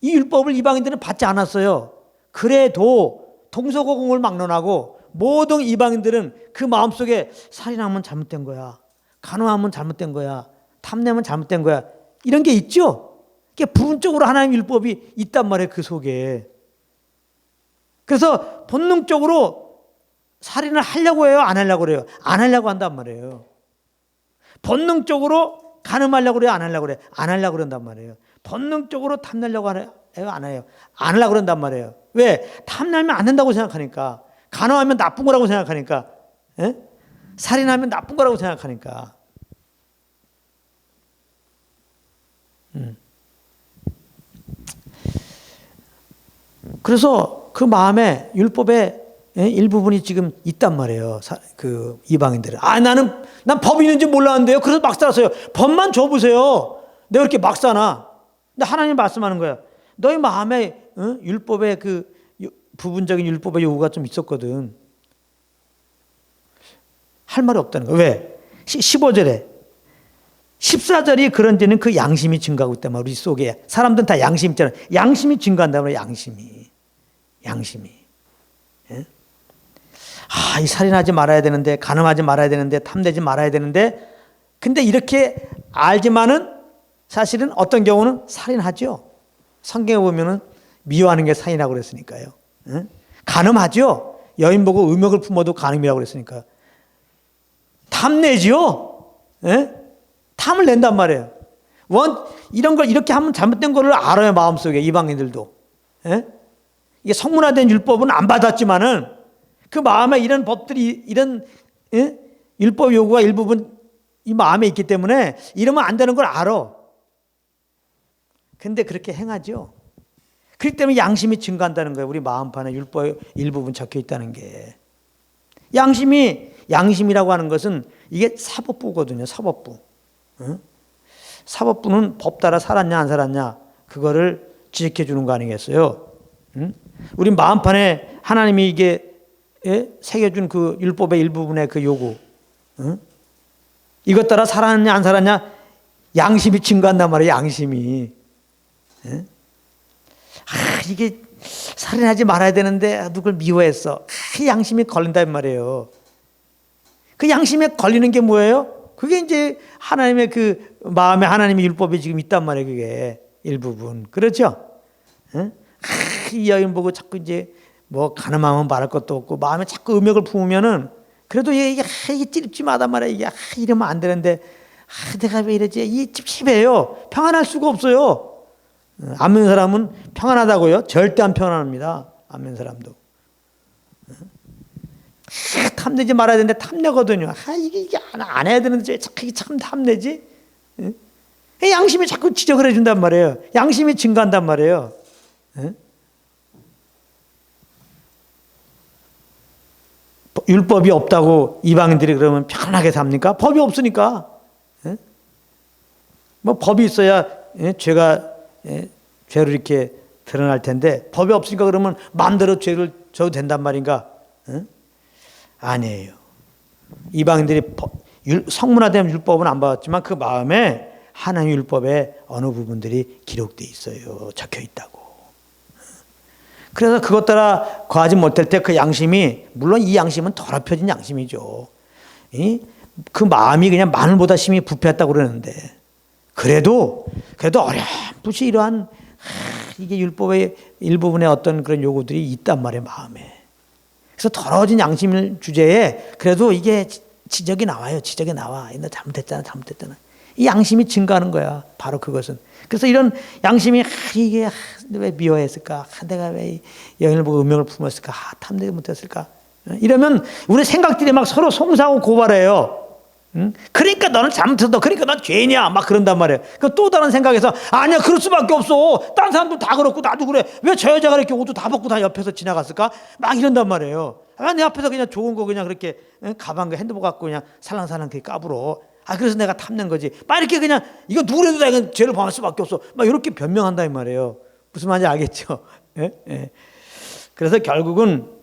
[SPEAKER 1] 이 율법을 이방인들은 받지 않았어요. 그래도 동서고금을 막론하고 모든 이방인들은 그 마음속에 살인하면 잘못된 거야. 간음하면 잘못된 거야. 탐내면 잘못된 거야. 이런 게 있죠. 이게 부분적으로 하나님 율법이 있단 말이에요. 그 속에. 그래서 본능적으로 살인을 하려고 해요? 안 하려고 그래요? 안 하려고 한단 말이에요. 본능적으로 간음하려고 그래요? 안 하려고 그래요? 안 하려고 그런단 말이에요. 본능적으로 탐내려고 해요? 안 해요? 안 하려고 그런단 말이에요. 왜? 탐내면 안 된다고 생각하니까. 간음하면 나쁜 거라고 생각하니까. 살인하면 나쁜 거라고 생각하니까. 그래서 그 마음에 율법의 일부분이 지금 있단 말이에요. 그 이방인들은. 난 법이 있는지 몰랐는데요. 그래서 막 살았어요. 법만 줘보세요. 내가 이렇게 막 사나. 근데 하나님 말씀하는 거야. 너희 마음에 율법의 그 부분적인 율법의 요구가 좀 있었거든. 할 말이 없다는 거야. 왜? 15절에 14절이 그런지는 그 양심이 증가하고 있단 말이야. 우리 속에. 사람들은 다 양심 있잖아. 양심이 증가한단 말이야. 양심이. 예? 이 살인하지 말아야 되는데, 간음하지 말아야 되는데, 탐내지 말아야 되는데, 근데 이렇게 알지만은 사실은 어떤 경우는 살인하죠. 성경에 보면은 미워하는 게 살인이라고 그랬으니까요. 예? 간음하죠. 여인 보고 음욕을 품어도 간음이라고 그랬으니까. 탐내지요. 예? 탐을 낸단 말이에요. 이런 걸 이렇게 하면 잘못된 거를 알아요. 마음속에 이방인들도. 예? 이게 성문화된 율법은 안 받았지만은 그 마음에 이런 법들이 이런 율법 요구가 일부분 이 마음에 있기 때문에 이러면 안 되는 걸 알아. 근데 그렇게 행하죠. 그렇기 때문에 양심이 증가한다는 거예요. 우리 마음판에 율법 일부분 적혀 있다는 게. 양심이라고 하는 것은 이게 사법부거든요. 사법부. 사법부는 법 따라 살았냐 안 살았냐 그거를 지적해 주는 거 아니겠어요? 우리 마음판에 하나님이 이게 새겨준 그 율법의 일부분의 그 요구 이것 따라 살았냐 안 살았냐 양심이 증가한단 말이에요. 양심이. 이게 살인하지 말아야 되는데 누굴 미워했어. 양심이 걸린단 말이에요. 그 양심에 걸리는 게 뭐예요? 그게 이제 하나님의 그 마음에 하나님의 율법이 지금 있단 말이에요. 그게 일부분. 그렇죠? 이 여인 보고 자꾸 이제 뭐 간음하면 말할 것도 없고 마음에 자꾸 음욕을 품으면은 그래도 이게 찝찝하단 말이야. 이게 이러면 안 되는데 내가 왜 이러지? 이 찝찝해요. 평안할 수가 없어요. 안 믿는 사람은 평안하다고요? 절대 안 평안합니다. 안 믿는 사람도. 탐내지 말아야 되는데 탐내거든요. 이게 안 해야 되는데 이게 참 탐내지? 양심이 자꾸 지적을 해준단 말이에요. 양심이 증가한단 말이에요. 율법이 없다고 이방인들이 그러면 편하게 삽니까? 법이 없으니까. 뭐 법이 있어야 죄가 죄로 이렇게 드러날 텐데 법이 없으니까 그러면 마음대로 죄를 져도 된단 말인가? 아니에요. 이방인들이 성문화된 율법은 안 받았지만 그 마음에 하나님 율법의 어느 부분들이 기록되어 있어요. 적혀 있다고. 그래서 그것 따라 거하지 못할 때 그 양심이, 물론 이 양심은 더럽혀진 양심이죠. 그 마음이 그냥 마늘보다 심히 부패했다고 그러는데 그래도 어렴풋이 이러한 이게 율법의 일부분의 어떤 그런 요구들이 있단 말이에요, 마음에. 그래서 더러워진 양심 주제에 그래도 이게 지적이 나와요. 지적이 나와. 너 잘못했잖아. 이 양심이 증가하는 거야. 바로 그것은. 그래서 이런 양심이 이게 왜 미워했을까? 내가 왜 여인을 보고 음욕을 품었을까? 탐내지 못했을까? 이러면 우리 생각들이 막 서로 송사하고 고발해요. 그러니까 너는 잘못했어. 그러니까 넌 죄냐. 막 그런단 말이에요. 또 다른 생각에서 아니야, 그럴 수밖에 없어. 다른 사람도 다 그렇고 나도 그래. 왜 저 여자가 이렇게 옷도 다 벗고 다 옆에서 지나갔을까? 막 이런단 말이에요. 내 앞에서 그냥 좋은 거 그냥 그렇게 가방, 핸드폰 갖고 그냥 살랑살랑 그렇게 까불어. 그래서 내가 탐낸 거지. 막 이렇게 그냥 이거 누구라도 다 이건 죄를 범할 수밖에 없어. 막 이렇게 변명한다 이 말이에요. 무슨 말인지 알겠죠? 예? 그래서 결국은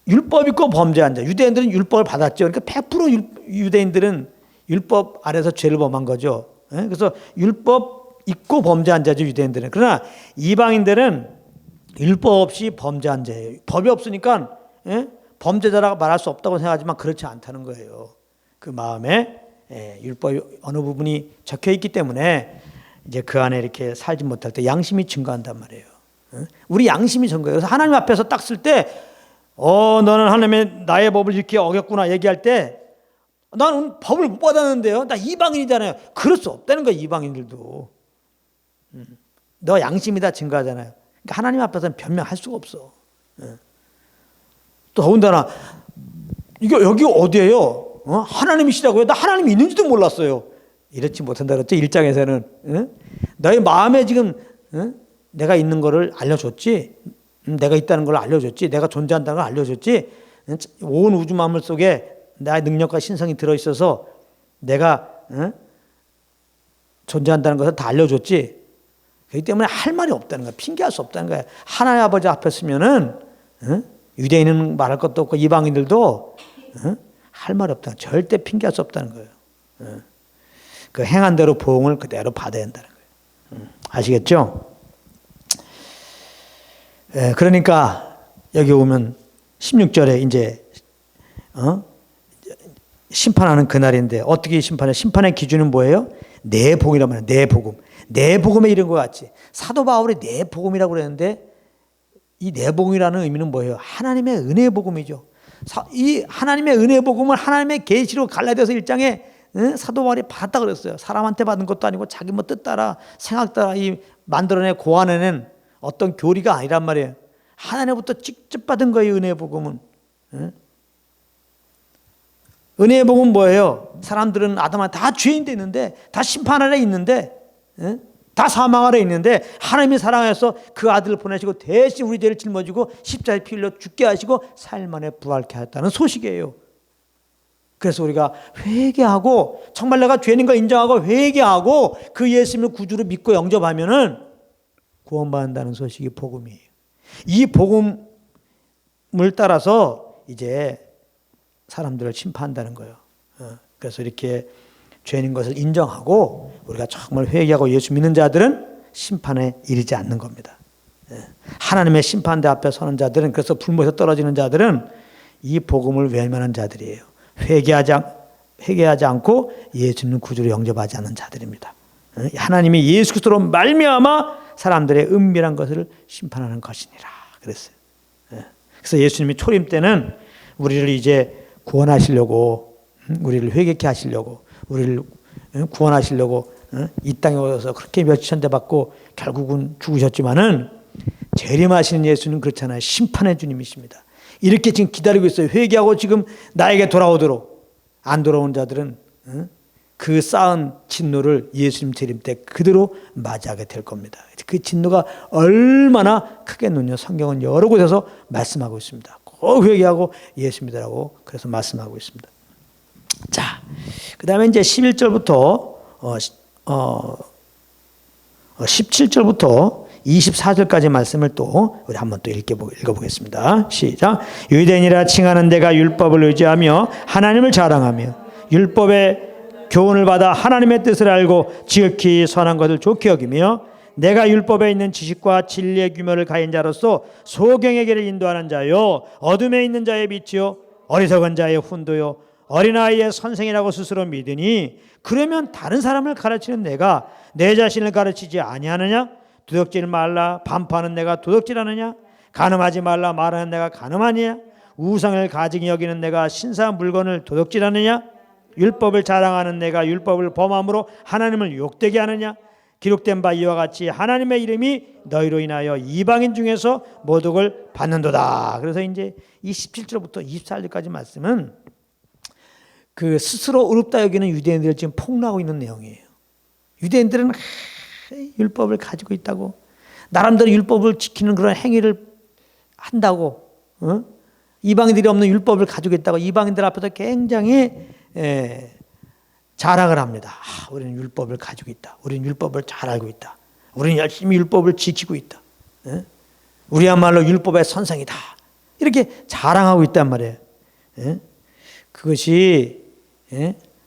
[SPEAKER 1] 율법 있고 범죄한 자. 유대인들은 율법을 받았죠. 그러니까 100% 유대인들은 율법 아래서 죄를 범한 거죠. 그래서 율법 있고 범죄한 자죠, 유대인들은. 그러나 이방인들은 율법 없이 범죄한 자예요. 법이 없으니까 범죄자라고 말할 수 없다고 생각하지만 그렇지 않다는 거예요. 그 마음에 율법이 어느 부분이 적혀 있기 때문에 이제 그 안에 이렇게 살지 못할 때 양심이 증가한단 말이에요. 우리 양심이 증가해요. 그래서 하나님 앞에서 딱 쓸 때 너는 하나님의 나의 법을 이렇게 어겼구나 얘기할 때 나는 법을 못 받았는데요. 나 이방인이잖아요. 그럴 수 없다는 거예요. 이방인들도. 너 양심이 다 증가하잖아요. 그러니까 하나님 앞에서는 변명할 수가 없어. 또 더군다나 이거 여기 어디예요? 하나님이시라고요? 나 하나님이 있는지도 몰랐어요. 이렇지 못한다 그랬죠. 1장에서는. 너의 마음에 지금 내가 있는 거를 알려줬지. 내가 있다는 걸 알려줬지. 내가 존재한다는 걸 알려줬지. 온 우주 만물 속에 나의 능력과 신성이 들어있어서 내가 존재한다는 것을 다 알려줬지. 그렇기 때문에 할 말이 없다는 거야. 핑계할 수 없다는 거야. 하나님 아버지 앞에 서면은 유대인은 말할 것도 없고 이방인들도 할 말이 없다. 절대 핑계할 수 없다는 거예요. 그 행한 대로 보응을 그대로 받아야 한다는 거예요. 아시겠죠? 그러니까 여기 오면 16절에 이제 심판하는 그날인데 어떻게 심판해? 심판의 기준은 뭐예요? 내 복이란 말이에요. 내 복음. 내 복음에 이른 것 같이. 사도 바울이 내 복음이라고 그랬는데 이 내 복음이라는 의미는 뭐예요? 하나님의 은혜 복음이죠. 이 하나님의 은혜 복음을 하나님의 계시로 갈라디아서 1장에 사도 바울이 받았다 그랬어요. 사람한테 받은 것도 아니고 자기 뭐 뜻 따라 생각 따라 이 만들어내 고안해낸 어떤 교리가 아니란 말이에요. 하나님부터 직접 받은 거예요. 은혜 복음은. 은혜의 복음은 뭐예요? 사람들은 아담한테 다 죄인 돼 있는데 다 심판 아래 있는데 다 사망 아래 있는데 하나님이 사랑해서 그 아들을 보내시고 대신 우리 죄를 짊어지고 십자가에 피 흘려 죽게 하시고 사일 만에 부활케 하였다는 소식이에요. 그래서 우리가 회개하고 정말 내가 죄인인 걸 인정하고 회개하고 그 예수님을 구주로 믿고 영접하면은 구원받는다는 소식이 복음이에요. 이 복음을 따라서 이제 사람들을 심판한다는 거예요. 그래서 이렇게 죄인인 것을 인정하고 우리가 정말 회개하고 예수 믿는 자들은 심판에 이르지 않는 겁니다. 하나님의 심판대 앞에 서는 자들은, 그래서 불못에 떨어지는 자들은 이 복음을 외면한 자들이에요. 회개하지 않고 예수 믿는 구주로 영접하지 않는 자들입니다. 하나님이 예수 그리스도로 말미암아 사람들의 은밀한 것을 심판하는 것이니라 그랬어요. 그래서 예수님이 초림 때는 우리를 이제 구원하시려고, 우리를 회개케 하시려고, 우리를 구원하시려고 이 땅에 오셔서 그렇게 멸치천대 받고 결국은 죽으셨지만은 재림하시는 예수는 그렇잖아요. 심판의 주님이십니다. 이렇게 지금 기다리고 있어요. 회개하고 지금 나에게 돌아오도록. 안 돌아온 자들은 그 쌓은 진노를 예수님 재림 때 그대로 맞이하게 될 겁니다. 그 진노가 얼마나 크겠느냐 성경은 여러 곳에서 말씀하고 있습니다. 꼭 회개하고 예수 믿으라고 그래서 말씀하고 있습니다. 자, 그 다음에 이제 11절부터 17절부터 24절까지 말씀을 또 우리 한번 또 읽어보겠습니다. 시작. 유대인이라 칭하는 데가 율법을 의지하며 하나님을 자랑하며 율법의 교훈을 받아 하나님의 뜻을 알고 지극히 선한 것을 좋게 여기며 내가 율법에 있는 지식과 진리의 규모를 가진 자로서 소경의 길을 인도하는 자요 어둠에 있는 자의 빛이요 어리석은 자의 훈도요 어린아이의 선생이라고 스스로 믿으니 그러면 다른 사람을 가르치는 내가 내 자신을 가르치지 아니하느냐? 도둑질 말라 반포하는 내가 도둑질하느냐? 간음하지 말라 말하는 내가 간음하느냐? 우상을 가증히 여기는 내가 신사한 물건을 도둑질하느냐? 율법을 자랑하는 내가 율법을 범함으로 하나님을 욕되게 하느냐? 기록된 바 이와 같이 하나님의 이름이 너희로 인하여 이방인 중에서 모독을 받는도다. 그래서 이제 이 17절부터 24절까지 말씀은 그 스스로 의롭다 여기는 유대인들을 지금 폭로하고 있는 내용이에요. 유대인들은 율법을 가지고 있다고 나름대로 율법을 지키는 그런 행위를 한다고 이방인들이 없는 율법을 가지고 있다고 이방인들 앞에서 굉장히 자랑을 합니다. 우리는 율법을 가지고 있다. 우리는 율법을 잘 알고 있다. 우리는 열심히 율법을 지키고 있다. 우리야말로 율법의 선생이다. 이렇게 자랑하고 있단 말이에요. 그것이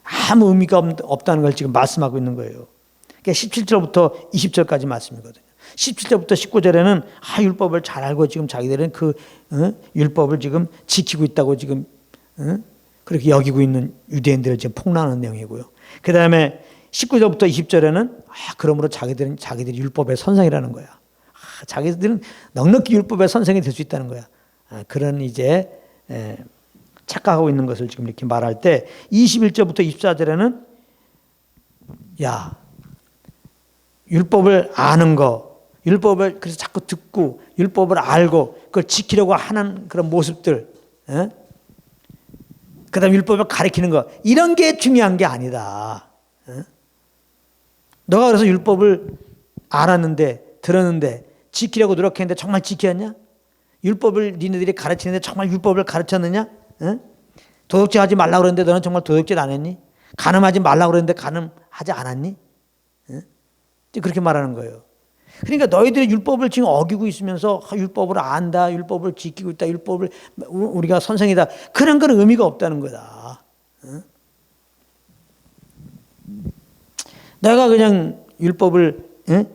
[SPEAKER 1] 아무 의미가 없다는 걸 지금 말씀하고 있는 거예요. 그러니까 17절부터 20절까지 말씀이거든요. 17절부터 19절에는 율법을 잘 알고 지금 자기들은 그 율법을 지금 지키고 있다고 지금 그렇게 여기고 있는 유대인들을 지금 폭로하는 내용이고요. 그 다음에 19절부터 20절에는 그러므로 자기들이 율법의 선생이라는 거야. 자기들은 넉넉히 율법의 선생이 될 수 있다는 거야. 그런 이제 착각하고 있는 것을 지금 이렇게 말할 때 21절부터 24절에는 야 율법을 아는 거 율법을 그래서 자꾸 듣고 율법을 알고 그걸 지키려고 하는 그런 모습들 그 다음에 율법을 가리키는 거 이런 게 중요한 게 아니다. 너가 그래서 율법을 알았는데 들었는데 지키려고 노력했는데 정말 지켰냐? 율법을 니네들이 가르치는데 정말 율법을 가르쳤느냐? 도둑질 하지 말라고 그랬는데 너는 정말 도둑질 안 했니? 간음하지 말라고 그랬는데 간음하지 않았니? 그렇게 말하는 거예요. 그러니까 너희들이 율법을 지금 어기고 있으면서 율법을 안다, 율법을 지키고 있다, 율법을 우리가 선생이다. 그런 건 의미가 없다는 거다. 내가 그냥 율법을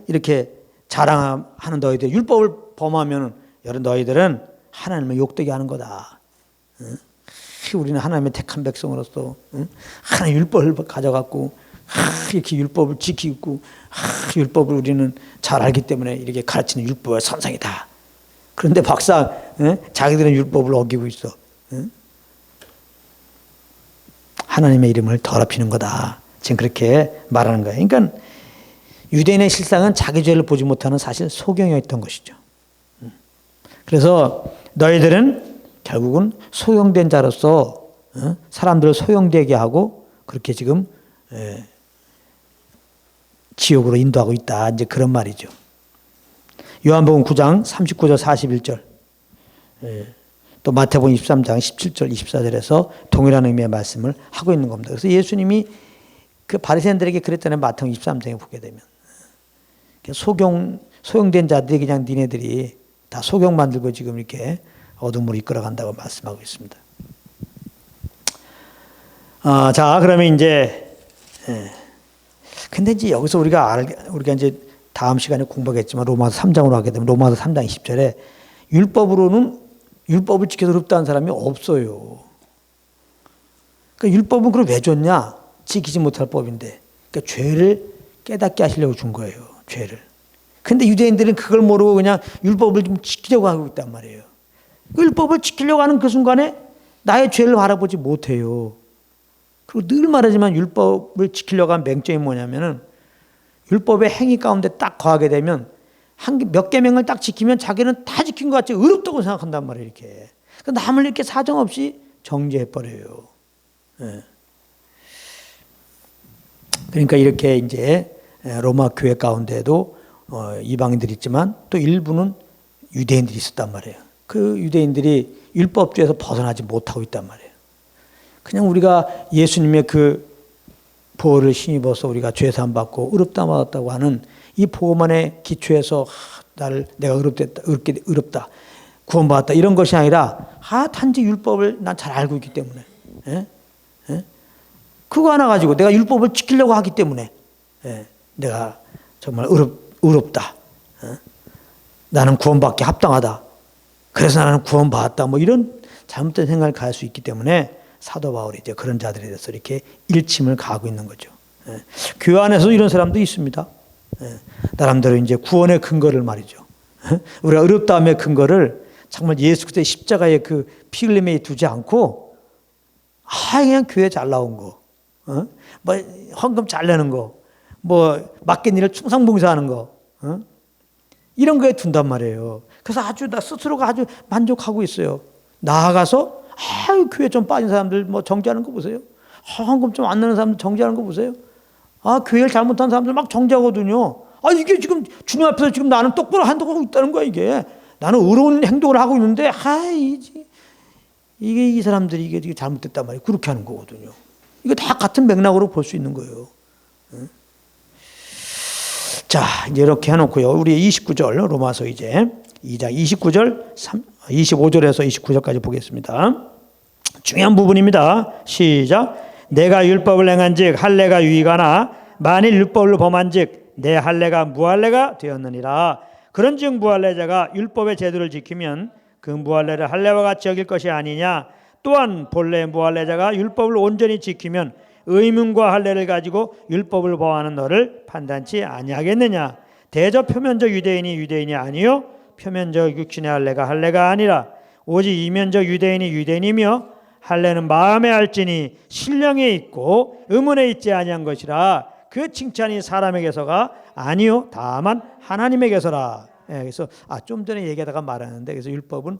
[SPEAKER 1] 이렇게 자랑하는 너희들, 율법을 범하면 너희들은 하나님을 욕되게 하는 거다. 우리는 하나님의 택한 백성으로서 하나님 율법을 가져갖고 이렇게 율법을 지키고 율법을 우리는 잘 알기 때문에 이렇게 가르치는 율법의 선생이다. 그런데 막상 자기들은 율법을 어기고 있어. 하나님의 이름을 더럽히는 거다. 지금 그렇게 말하는 거예요. 그러니까 유대인의 실상은 자기 죄를 보지 못하는 사실 소경이었던 것이죠. 그래서 너희들은 결국은 소용된 자로서 사람들을 소용되게 하고 그렇게 지금 지옥으로 인도하고 있다. 이제 그런 말이죠. 요한복음 9장 39절 41절 또 마태복음 23장 17절 24절에서 동일한 의미의 말씀을 하고 있는 겁니다. 그래서 예수님이 그 바리새인들에게 그랬잖아요. 마태복음 23장에 보게 되면 소용된 자들이 그냥 니네들이 다 소경 만들고 지금 이렇게 어둠으로 이끌어간다고 말씀하고 있습니다. 자, 그러면 이제 근데 이제 여기서 우리가 이제 다음 시간에 공부하겠지만 로마서 3장으로 하게 되면 로마서 3장 20절에 율법으로는 율법을 지켜서 의롭다는 사람이 없어요. 그러니까 율법은 그걸 왜 줬냐? 지키지 못할 법인데. 그러니까 죄를 깨닫게 하시려고 준 거예요. 죄를. 근데 유대인들은 그걸 모르고 그냥 율법을 좀 지키려고 하고 있단 말이에요. 그 율법을 지키려고 하는 그 순간에 나의 죄를 바라보지 못해요. 그리고 늘 말하지만 율법을 지키려고 한 맹점이 뭐냐면은 율법의 행위 가운데 딱 거하게 되면 몇 계명을 딱 지키면 자기는 다 지킨 것 같이 의롭다고 생각한단 말이에요. 이렇게. 남을 이렇게 사정없이 정죄해버려요. 예. 그러니까 이렇게 이제 로마 교회 가운데도 이방인들이 있지만 또 일부는 유대인들이 있었단 말이에요. 그 유대인들이 율법주의에서 벗어나지 못하고 있단 말이에요. 그냥 우리가 예수님의 그 보혈을 힘입어서 우리가 죄 사함 받고 의롭다 받았다고 하는 이 복음만의 기초에서 내가 의롭다 구원받았다 이런 것이 아니라 단지 율법을 난 잘 알고 있기 때문에 그거 하나 가지고 내가 율법을 지키려고 하기 때문에 내가 정말 의롭다. 나는 구원받기 합당하다. 그래서 나는 구원받았다. 뭐 이런 잘못된 생각을 가질 수 있기 때문에 사도 바울이 이제 그런 자들에 대해서 이렇게 일침을 가하고 있는 거죠. 교회 안에서 이런 사람도 있습니다. 나름대로 이제 구원의 근거를 말이죠. 우리가 의롭다함의 근거를 정말 예수 그리스도의 십자가의 그 피 흘림에 두지 않고 그냥 교회 잘 나온 거, 뭐 헌금 잘 내는 거, 뭐 맡긴 일을 충성봉사하는 거, 이런 거에 둔단 말이에요. 그래서 나 스스로가 아주 만족하고 있어요. 나아가서 교회 좀 빠진 사람들 뭐 정죄하는 거 보세요. 헌금 좀 안 내는 사람들 정죄하는 거 보세요. 교회를 잘못한 사람들 막 정죄하거든요. 이게 지금 주님 앞에서 지금 나는 똑바로 행동하고 있다는 거야, 이게. 나는 의로운 행동을 하고 있는데, 이 사람들이 이게 잘못됐단 말이에요. 그렇게 하는 거거든요. 이거 다 같은 맥락으로 볼 수 있는 거예요. 자, 이제 이렇게 해놓고요. 우리 29절, 로마서 이제 2장 29절, 25절에서 29절까지 보겠습니다. 중요한 부분입니다. 시작. 내가 율법을 행한즉 할례가 유익하나 만일 율법을 범한즉 내 할례가 무할례가 되었느니라. 그런즉 무할례자가 율법의 제도를 지키면 그 무할례를 할례와 같이 여길 것이 아니냐. 또한 본래 무할례자가 율법을 온전히 지키면 의문과 할례를 가지고 율법을 범하는 너를 판단치 아니하겠느냐. 대저 표면적 유대인이 아니요 표면적 육신의 할례가 아니라 오직 이면적 유대인이며 할례는 마음에 알지니 신령에 있고 의문에 있지 아니한 것이라. 그 칭찬이 사람에게서가 아니요 다만 하나님에게서라. 그래서 좀 전에 얘기하다가 말하는데, 그래서 율법은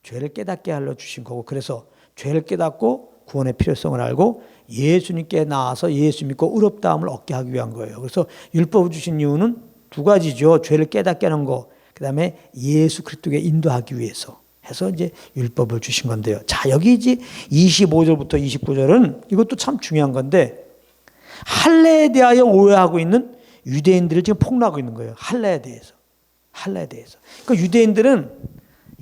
[SPEAKER 1] 죄를 깨닫게 하려 주신 거고, 그래서 죄를 깨닫고 구원의 필요성을 알고 예수님께 나와서 예수 믿고 의롭다함을 얻게 하기 위한 거예요. 그래서 율법을 주신 이유는 두 가지죠. 죄를 깨닫게 하는 거, 그 다음에 예수 그리스도께 인도하기 위해서 해서 이제 율법을 주신 건데요. 자, 여기 이제 25절부터 29절은 이것도 참 중요한 건데, 할례에 대하여 오해하고 있는 유대인들을 지금 폭로하고 있는 거예요. 할례에 대해서. 그러니까 유대인들은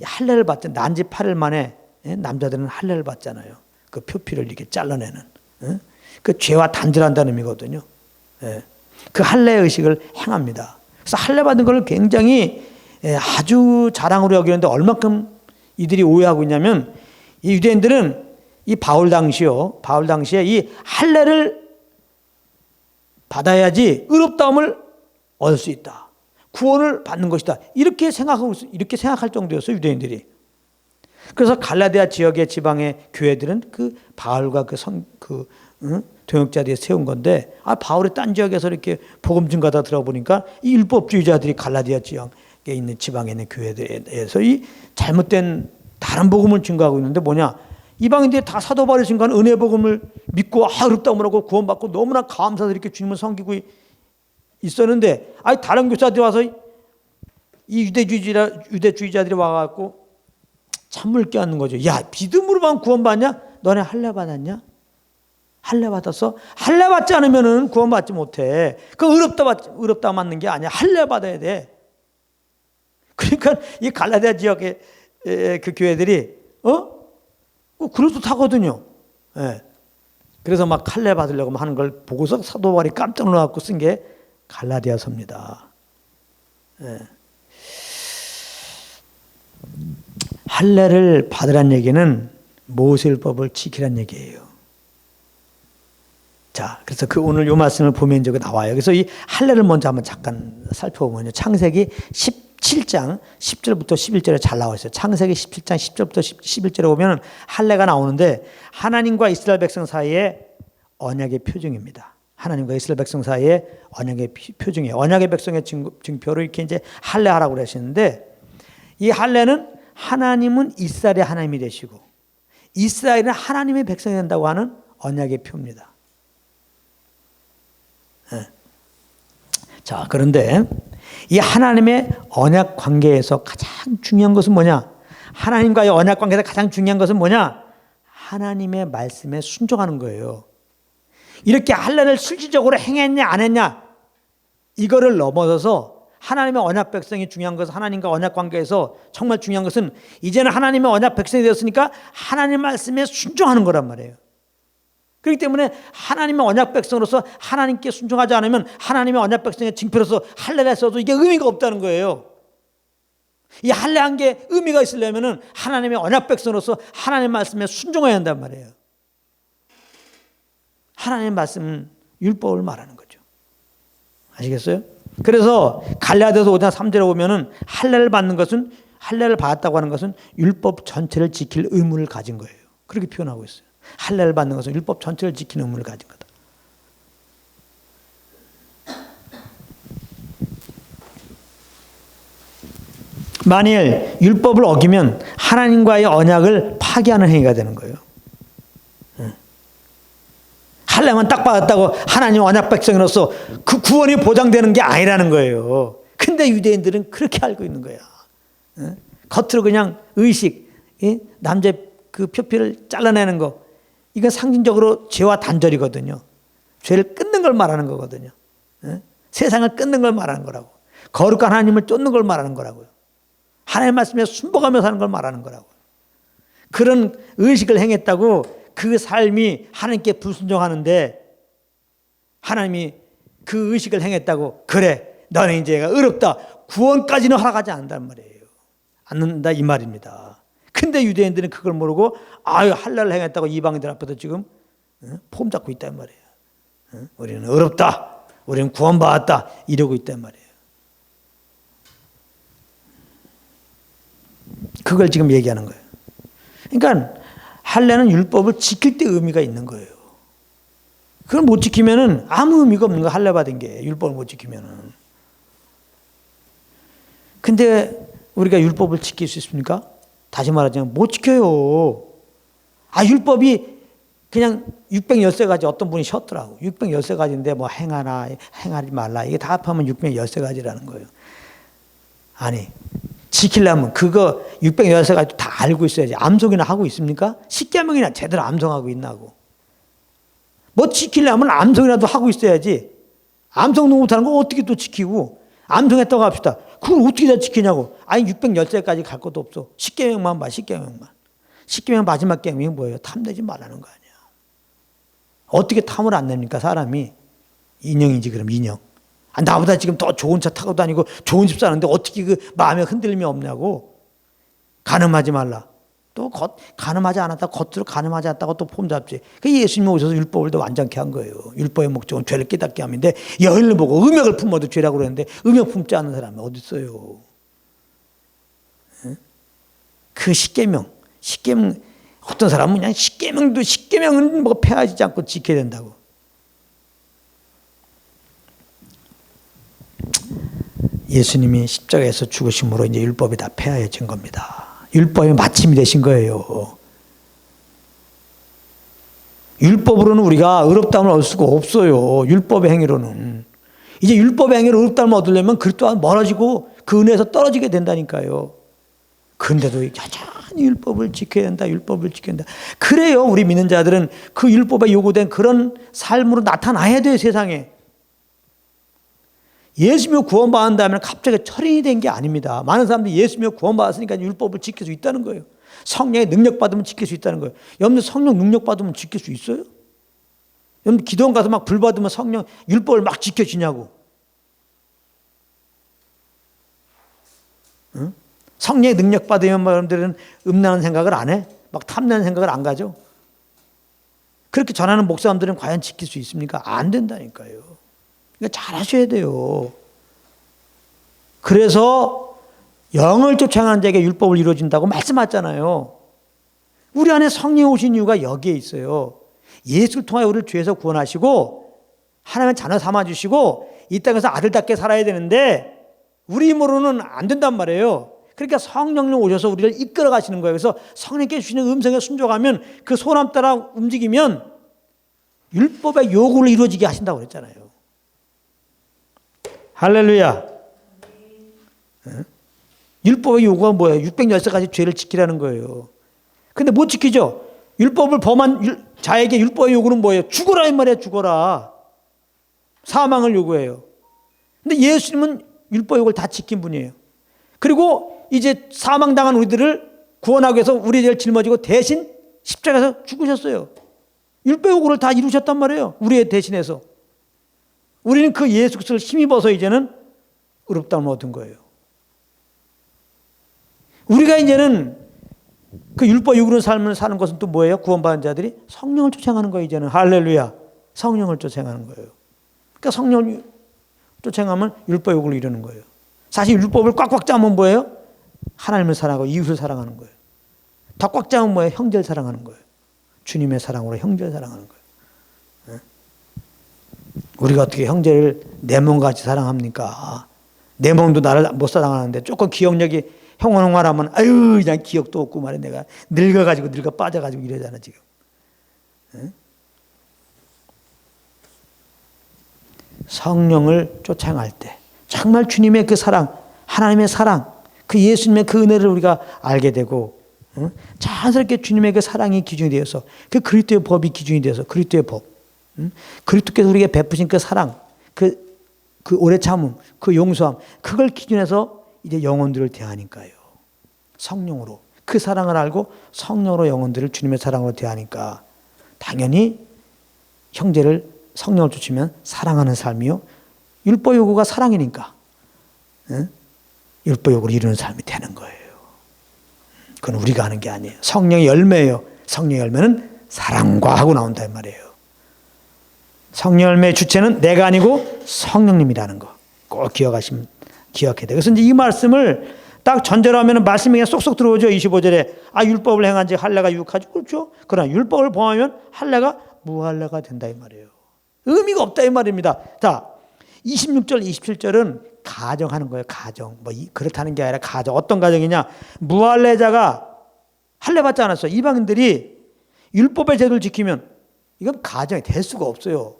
[SPEAKER 1] 할례를 받잖아요. 난지 8일 만에 남자들은 할례를 받잖아요. 그 표피를 이렇게 잘라내는. 그 죄와 단절한다는 의미거든요. 그 할례 의식을 행합니다. 그래서 할례 받은 걸 굉장히 아주 자랑으로 여기는데 얼마큼 이들이 오해하고 있냐면, 이 유대인들은 이 바울 당시에 이 할례를 받아야지 의롭다함을 얻을 수 있다. 구원을 받는 것이다. 이렇게 생각할 정도였어요, 유대인들이. 그래서 갈라디아 지역의 지방의 교회들은 그 바울과 동역자들이 세운 건데, 바울이 딴 지역에서 이렇게 복음 증가다 들어보니까 이 율법주의자들이 갈라디아 지역에 있는 지방에 있는 교회들에서 이 잘못된 다른 복음을 증가하고 있는데, 뭐냐? 이방인들이 다 사도 바울이 증거한 은혜 복음을 믿고 의롭다함을 하고 구원받고 너무나 감사해서 이렇게 주님을 섬기고 있었는데, 다른 교사들이 와서 이 유대주의자들이 와갖고 찬물 껴안는 거죠. 야, 믿음으로만 구원받냐? 너네 할례 받았냐? 할례 받았어? 할례 받지 않으면은 구원받지 못해. 그 의롭다 맞는 게 아니야. 할례 받아야 돼. 그러니까 이 갈라디아 지역의 그 교회들이 그럴듯하거든요. 그래서 막 할례 받으려고 하는 걸 보고서 사도 바울이 깜짝 놀라서 쓴 게 갈라디아서입니다. 할례를 받으란 얘기는 모세율법을 지키란 얘기예요. 자, 그래서 오늘 이 말씀을 보면 저기 나와요. 그래서 이 할례를 먼저 한번 잠깐 살펴보면요. 창세기 17장 10절부터 11절에 잘 나와 있어요. 창세기 17장 10절부터 11절에 보면 할례가 나오는데, 하나님과 이스라엘 백성 사이의 언약의 표징입니다. 하나님과 이스라엘 백성 사이의 언약의 표징이에요. 언약의 백성의 증표로 이렇게 이제 할례하라고 그러시는데, 이 할례는 하나님은 이스라엘의 하나님이 되시고 이스라엘은 하나님의 백성이 된다고 하는 언약의 표입니다. 자, 그런데 이 하나님의 언약 관계에서 가장 중요한 것은 뭐냐? 하나님과의 언약 관계에서 가장 중요한 것은 뭐냐? 하나님의 말씀에 순종하는 거예요. 이렇게 할례를 실질적으로 행했냐 안 했냐 이거를 넘어서서 하나님의 언약 백성이 중요한 것은 하나님과 언약 관계에서 정말 중요한 것은 이제는 하나님의 언약 백성이 되었으니까 하나님 말씀에 순종하는 거란 말이에요. 그렇기 때문에 하나님의 언약 백성으로서 하나님께 순종하지 않으면 하나님의 언약 백성의 징표로서 할례를 했어도 이게 의미가 없다는 거예요. 이 할례한 게 의미가 있으려면 하나님의 언약 백성으로서 하나님 말씀에 순종해야 한단 말이에요. 하나님의 말씀은 율법을 말하는 거죠. 아시겠어요? 그래서 갈라디아서 5장 3절에 보면은 할례를 받는 것은 할례를 받았다고 하는 것은 율법 전체를 지킬 의무를 가진 거예요. 그렇게 표현하고 있어요. 할례를 받는 것은 율법 전체를 지키는 의무를 가진 거다. 만일 율법을 어기면 하나님과의 언약을 파기하는 행위가 되는 거예요. 할례만 딱 받았다고 하나님 언약 백성으로서 그 구원이 보장되는 게 아니라는 거예요. 근데 유대인들은 그렇게 알고 있는 거야. 겉으로 그냥 의식, 남자의 그 표피를 잘라내는 거, 이건 상징적으로 죄와 단절이거든요. 죄를 끊는 걸 말하는 거거든요. 세상을 끊는 걸 말하는 거라고. 거룩한 하나님을 쫓는 걸 말하는 거라고요. 하나님의 말씀에 순복하며 사는 걸 말하는 거라고. 그런 의식을 행했다고 그 삶이 하나님께 불순종하는데 하나님이 그 의식을 행했다고 그래 너는 이제 의롭다 구원까지는 허락하지 않는단 말이에요. 않는다 이 말입니다. 근데 유대인들은 그걸 모르고 아유 할례를 행했다고 이방인들 앞에서 지금 폼 잡고 있단 말이에요. 우리는 의롭다 우리는 구원받았다 이러고 있단 말이에요. 그걸 지금 얘기하는 거예요. 그러니까 할례는 율법을 지킬 때 의미가 있는 거예요. 그걸 못 지키면은 아무 의미가 없는 거예요. 할례 받은 게 율법을 못 지키면은. 근데 우리가 율법을 지킬 수 있습니까? 다시 말하자면 못 지켜요. 율법이 그냥 613가지 어떤 분이 쉬었더라고. 613가지인데 뭐 행하나 행하지 말라 이게 다 합하면 613가지라는 거예요. 아니 지키려면 그거 613가지 다 알고 있어야지. 암송이나 하고 있습니까? 십계명이나 제대로 암송하고 있나고. 뭐 지키려면 암송이라도 하고 있어야지. 암송도 못하는 거 어떻게 또 지키고. 암송했다고 합시다. 그걸 어떻게 다 지키냐고. 613까지 갈 것도 없어. 십계명만 봐. 십계명만. 십계명 마지막 계명이 뭐예요? 탐내지 말라는 거 아니야. 어떻게 탐을 안 냅니까 사람이. 인형이지 그럼 인형. 나보다 지금 더 좋은 차 타고 다니고 좋은 집 사는데 어떻게 그 마음에 흔들림이 없냐고. 간음하지 말라. 또 간음하지 않았다 겉으로 간음하지 않았다고 또 폼 잡지. 그 예수님이 오셔서 율법을 더 완전케 한 거예요. 율법의 목적은 죄를 깨닫게 함인데 여인을 보고 음욕을 품어도 죄라고 그러는데 음욕 품지 않는 사람이 어디 있어요. 그 십계명 어떤 사람은 그냥 십계명은 뭐 폐하지 않고 지켜야 된다고. 예수님이 십자가에서 죽으심으로 이제 율법이 다 폐하해진 겁니다. 율법이 마침이 되신 거예요. 율법으로는 우리가 의롭다함을 얻을 수가 없어요. 율법의 행위로는. 이제 율법의 행위로 의롭다함을 얻으려면 그리스도와 멀어지고 그 은혜에서 떨어지게 된다니까요. 그런데도 여전히 율법을 지켜야 된다. 율법을 지켜야 된다. 그래요. 우리 믿는 자들은 그 율법에 요구된 그런 삶으로 나타나야 돼요. 세상에. 예수 믿고 구원받은 다음에 갑자기 철인이 된 게 아닙니다. 많은 사람들이 예수 믿고 구원받았으니까 율법을 지킬 수 있다는 거예요. 성령의 능력 받으면 지킬 수 있다는 거예요. 여러분들 성령 능력 받으면 지킬 수 있어요? 여러분들 기도원 가서 막 불 받으면 성령 율법을 막 지켜지냐고. 응? 성령의 능력 받으면 여러분들은 음란한 생각을 안 해? 막 탐나는 생각을 안 가죠? 그렇게 전하는 목사님들은 과연 지킬 수 있습니까? 안 된다니까요. 그러니까 잘 하셔야 돼요. 그래서 영을 쫓아가는 자에게 율법을 이루어진다고 말씀하셨잖아요. 우리 안에 성령이 오신 이유가 여기에 있어요. 예수를 통하여 우리를 죄에서 구원하시고 하나님의 자녀 삼아주시고 이 땅에서 아들답게 살아야 되는데 우리 힘으로는 안 된단 말이에요. 그러니까 성령님 오셔서 우리를 이끌어 가시는 거예요. 그래서 성령께 주시는 음성에 순종하면 그 소감 따라 움직이면 율법의 요구를 이루어지게 하신다고 그랬잖아요. 할렐루야. 율법의 요구가 뭐예요? 613가지 죄를 지키라는 거예요. 근데 못 지키죠? 율법을 범한 자에게 율법의 요구는 뭐예요? 죽어라 이 말이에요. 죽어라. 사망을 요구해요. 근데 예수님은 율법 요구를 다 지킨 분이에요. 그리고 이제 사망당한 우리들을 구원하기 위해서 우리 죄를 짊어지고 대신 십자가에서 죽으셨어요. 율법 요구를 다 이루셨단 말이에요. 우리의 대신해서. 우리는 그 예수 그리스도를 힘입어서 이제는 의롭다움을 얻은 거예요. 우리가 이제는 그 율법 요구로 삶을 사는 것은 또 뭐예요? 구원받은 자들이 성령을 쫓아가는 거예요. 이제는 할렐루야. 성령을 쫓아가는 거예요. 그러니까 성령을 쫓아가면 율법 요구를 이루는 거예요. 사실 율법을 꽉꽉 짜면 뭐예요? 하나님을 사랑하고 이웃을 사랑하는 거예요. 더 꽉 짜면 뭐예요? 형제를 사랑하는 거예요. 주님의 사랑으로 형제를 사랑하는 거예요. 우리가 어떻게 형제를 내 몸같이 사랑합니까? 내 몸도 나를 못 사랑하는데 조금 기억력이 형원홍화라면 아유 그냥 기억도 없고 말이야. 내가 늙어가지고 늙어 빠져가지고 이러잖아 지금. 성령을 쫓아갈 때 정말 주님의 그 사랑, 하나님의 사랑, 그 예수님의 그 은혜를 우리가 알게 되고 자연스럽게 주님의 그 사랑이 기준이 되어서 그 그리스도의 법이 기준이 되어서 그리스도의 법, 그리스도께서 우리에게 베푸신 그 사랑, 그 오래 참음, 그 용서함, 그걸 기준해서 이제 영혼들을 대하니까요. 성령으로 그 사랑을 알고 성령으로 영혼들을 주님의 사랑으로 대하니까 당연히 형제를 성령을 쫓으면 사랑하는 삶이요. 율법 요구가 사랑이니까 율법 요구를 이루는 삶이 되는 거예요. 그건 우리가 하는 게 아니에요. 성령의 열매예요. 성령의 열매는 사랑과 하고 나온다 이 말이에요. 성령 열매의 주체는 내가 아니고 성령님이라는 거 꼭 기억해야 돼요. 그래서 이제 이 말씀을 딱 전제로하면 말씀이 그냥 쏙쏙 들어오죠. 25절에 율법을 행한지 할례가 유익하죠. 그렇죠. 그러나 율법을 범하면 할례가 무할례가 된다 이 말이에요. 의미가 없다 이 말입니다. 자, 26절 27절은 가정하는 거예요. 가정. 그렇다는 게 아니라 가정. 어떤 가정이냐? 무할례자가 할례 받지 않았어요. 이방인들이 율법의 제도를 지키면 이건 가정이 될 수가 없어요.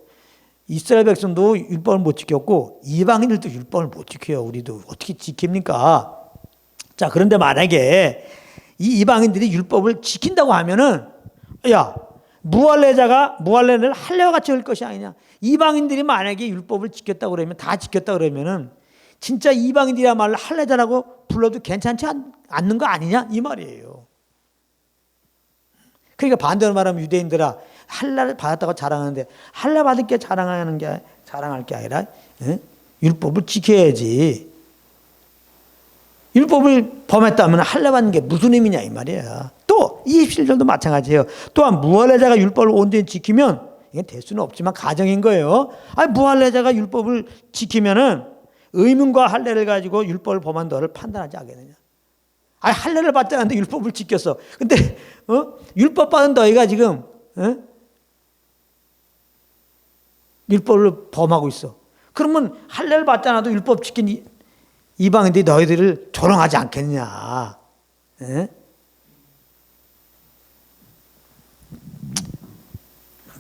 [SPEAKER 1] 이스라엘 백성도 율법을 못 지켰고 이방인들도 율법을 못 지켜요. 우리도 어떻게 지킵니까? 자, 그런데 만약에 이 이방인들이 율법을 지킨다고 하면은 야, 무할례자가 무할례를 할례와 같이 할 것이 아니냐. 이방인들이 만약에 율법을 지켰다고 그러면 다 지켰다고 그러면은 진짜 이방인들이야말로 할례자라고 불러도 괜찮지 않는 거 아니냐 이 말이에요. 그러니까 반대로 말하면 유대인들아 할례를 받았다고 자랑하는데 할례 받을 게 자랑할 게 아니라 율법을 지켜야지. 율법을 범했다면 할례 받는 게 무슨 의미냐 이 말이야. 또 27절도 마찬가지예요. 또한 무할례자가 율법을 온전히 지키면 이게 될 수는 없지만 가정인 거예요. 무할례자가 율법을 지키면은 의문과 할례를 가지고 율법을 범한 너를 판단하지 않겠느냐. 할례를 받지 않는데 율법을 지켰어. 근데 율법 받은 너희가 지금 율법을 범하고 있어. 그러면 할례를 받지 않아도 율법 지킨 이방인들이 너희들을 조롱하지 않겠느냐.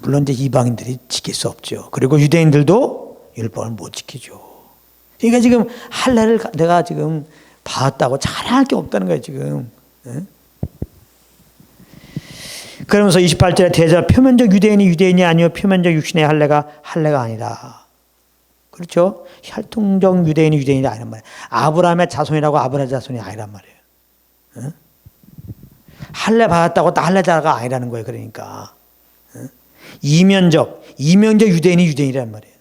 [SPEAKER 1] 물론 이제 이방인들이 지킬 수 없죠. 그리고 유대인들도 율법을 못 지키죠. 그러니까 지금 할례를 내가 지금 받았다고 자랑할 게 없다는 거예요 지금. 그러면서 28절에 대자 표면적 유대인이 아니요 표면적 육신의 할례가 아니다. 그렇죠? 혈통적 유대인이 아니란 말이에요. 아브라함의 자손이라고 아브라함의 자손이 아니란 말이에요. 할례 받았다고 다 할례자가 아니라는 거예요. 그러니까 이면적 유대인이란 말이에요.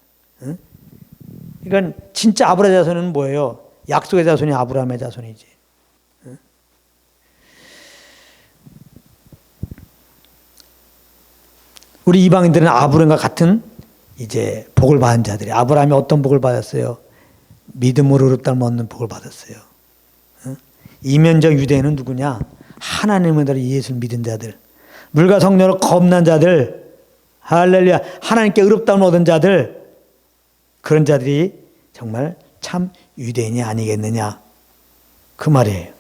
[SPEAKER 1] 그러니까 진짜 아브라함의 자손은 뭐예요? 약속의 자손이 아브라함의 자손이지. 우리 이방인들은 아브라함과 같은 이제 복을 받은 자들이. 아브라함이 어떤 복을 받았어요? 믿음으로 의롭다함을 얻는 복을 받았어요. 이면적 유대인은 누구냐? 하나님을 따라 예수를 믿은 자들, 물과 성령으로 거듭난 자들, 할렐루야, 하나님께 의롭다함을 얻은 자들, 그런 자들이 정말 참 유대인이 아니겠느냐 그 말이에요.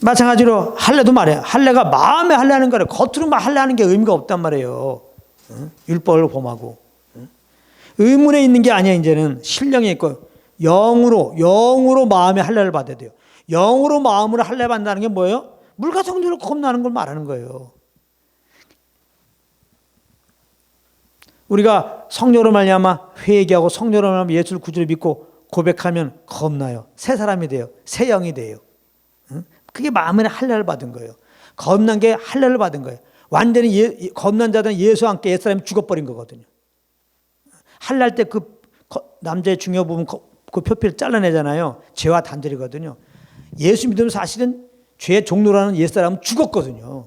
[SPEAKER 1] 마찬가지로 할례도 말이에요. 할례가 마음에 할례하는 거래. 겉으로만 할례하는 게 의미가 없단 말이에요. 율법을 범하고. 의문에 있는 게 아니야. 이제는 신령에 있고 영으로 마음의 할례를 받아야 돼요. 영으로 마음으로 할례 받는다는 게 뭐예요? 물과 성령으로 겁나는 걸 말하는 거예요. 우리가 성령으로 말미암아 회개하고 성령으로 말미암아 예수를 구주로 믿고 고백하면 겁나요. 새 사람이 돼요. 새 영이 돼요. 그게 마음의 할례를 받은 거예요. 겁난 게 할례를 받은 거예요. 완전히 겁난 자들은 예수와 함께 옛사람이 죽어버린 거거든요. 할례할 때 그 남자의 중요 부분 그 표피를 잘라내잖아요. 죄와 단절이거든요. 예수 믿으면 사실은 죄의 종로라는 옛사람은 죽었거든요.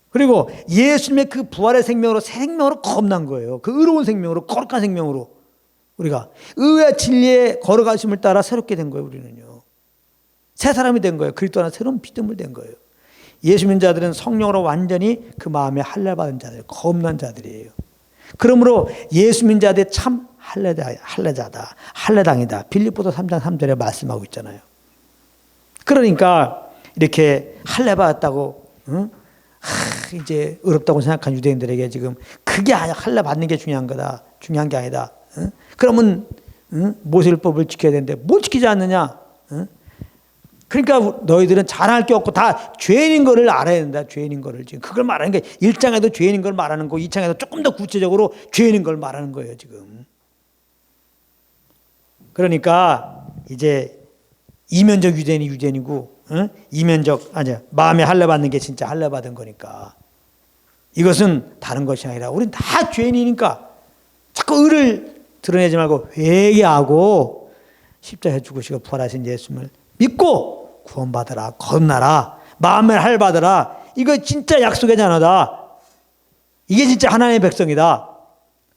[SPEAKER 1] 그리고 예수님의 그 부활의 생명으로 새 생명으로 겁난 거예요. 그 의로운 생명으로, 거룩한 생명으로 우리가 의와 진리의 걸어가심을 따라 새롭게 된 거예요. 우리는요. 새 사람이 된 거예요. 그리스도 안에 새로운 피조물 된 거예요. 예수 믿는 자들은 성령으로 완전히 그 마음에 할례 받은 자들, 겁난 자들이에요. 그러므로 예수 믿는 자들이 참 할례자다, 할례당이다. 빌립보서 3장 3절에 말씀하고 있잖아요. 그러니까 이렇게 할례 받았다고 이제 어렵다고 생각한 유대인들에게 지금 그게 아니야. 할례 받는 게 중요한 거다. 중요한 게 아니다. 그러면 모세율법을 지켜야 되는데 뭘 지키지 않느냐? 그러니까 너희들은 잘할 게 없고 다 죄인인 거를 알아야 된다. 죄인인 거를 지금 그걸 말하는 게 1장에도 죄인인 걸 말하는 거, 2장에도 조금 더 구체적으로 죄인인 걸 말하는 거예요, 지금. 그러니까 이제 이면적 유대인이 유대인이고 이면적 아니야. 마음에 할례 받는 게 진짜 할례 받은 거니까. 이것은 다른 것이 아니라 우리는 다 죄인이니까 자꾸 의를 드러내지 말고 회개하고 십자가에 죽으시고 부활하신 예수님을 믿고 구원받아라, 건나라, 마음의 할례 받아라. 이거 진짜 약속의 자녀다. 이게 진짜 하나님의 백성이다.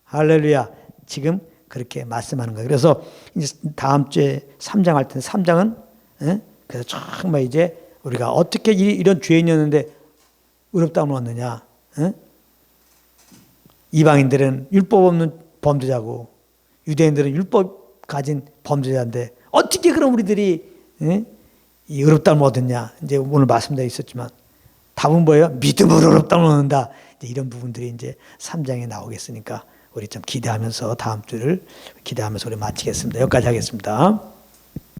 [SPEAKER 1] 할렐루야. 지금 그렇게 말씀하는 거예요. 그래서 이제 다음 주에 3장 할 텐데 3장은 그래서 정말 이제 우리가 어떻게 이런 죄인이었는데 의롭다함을 얻느냐. 이방인들은 율법 없는 범죄자고 유대인들은 율법 가진 범죄자인데 어떻게 그럼 우리들이 이 의롭다함을 얻었냐. 이제 오늘 말씀되어 있었지만 답은 뭐예요? 믿음으로 의롭다함을 얻는다. 이제 이런 부분들이 이제 3장에 나오겠으니까 우리 좀 기대하면서 다음 주를 기대하면서 우리 마치겠습니다. 여기까지 하겠습니다.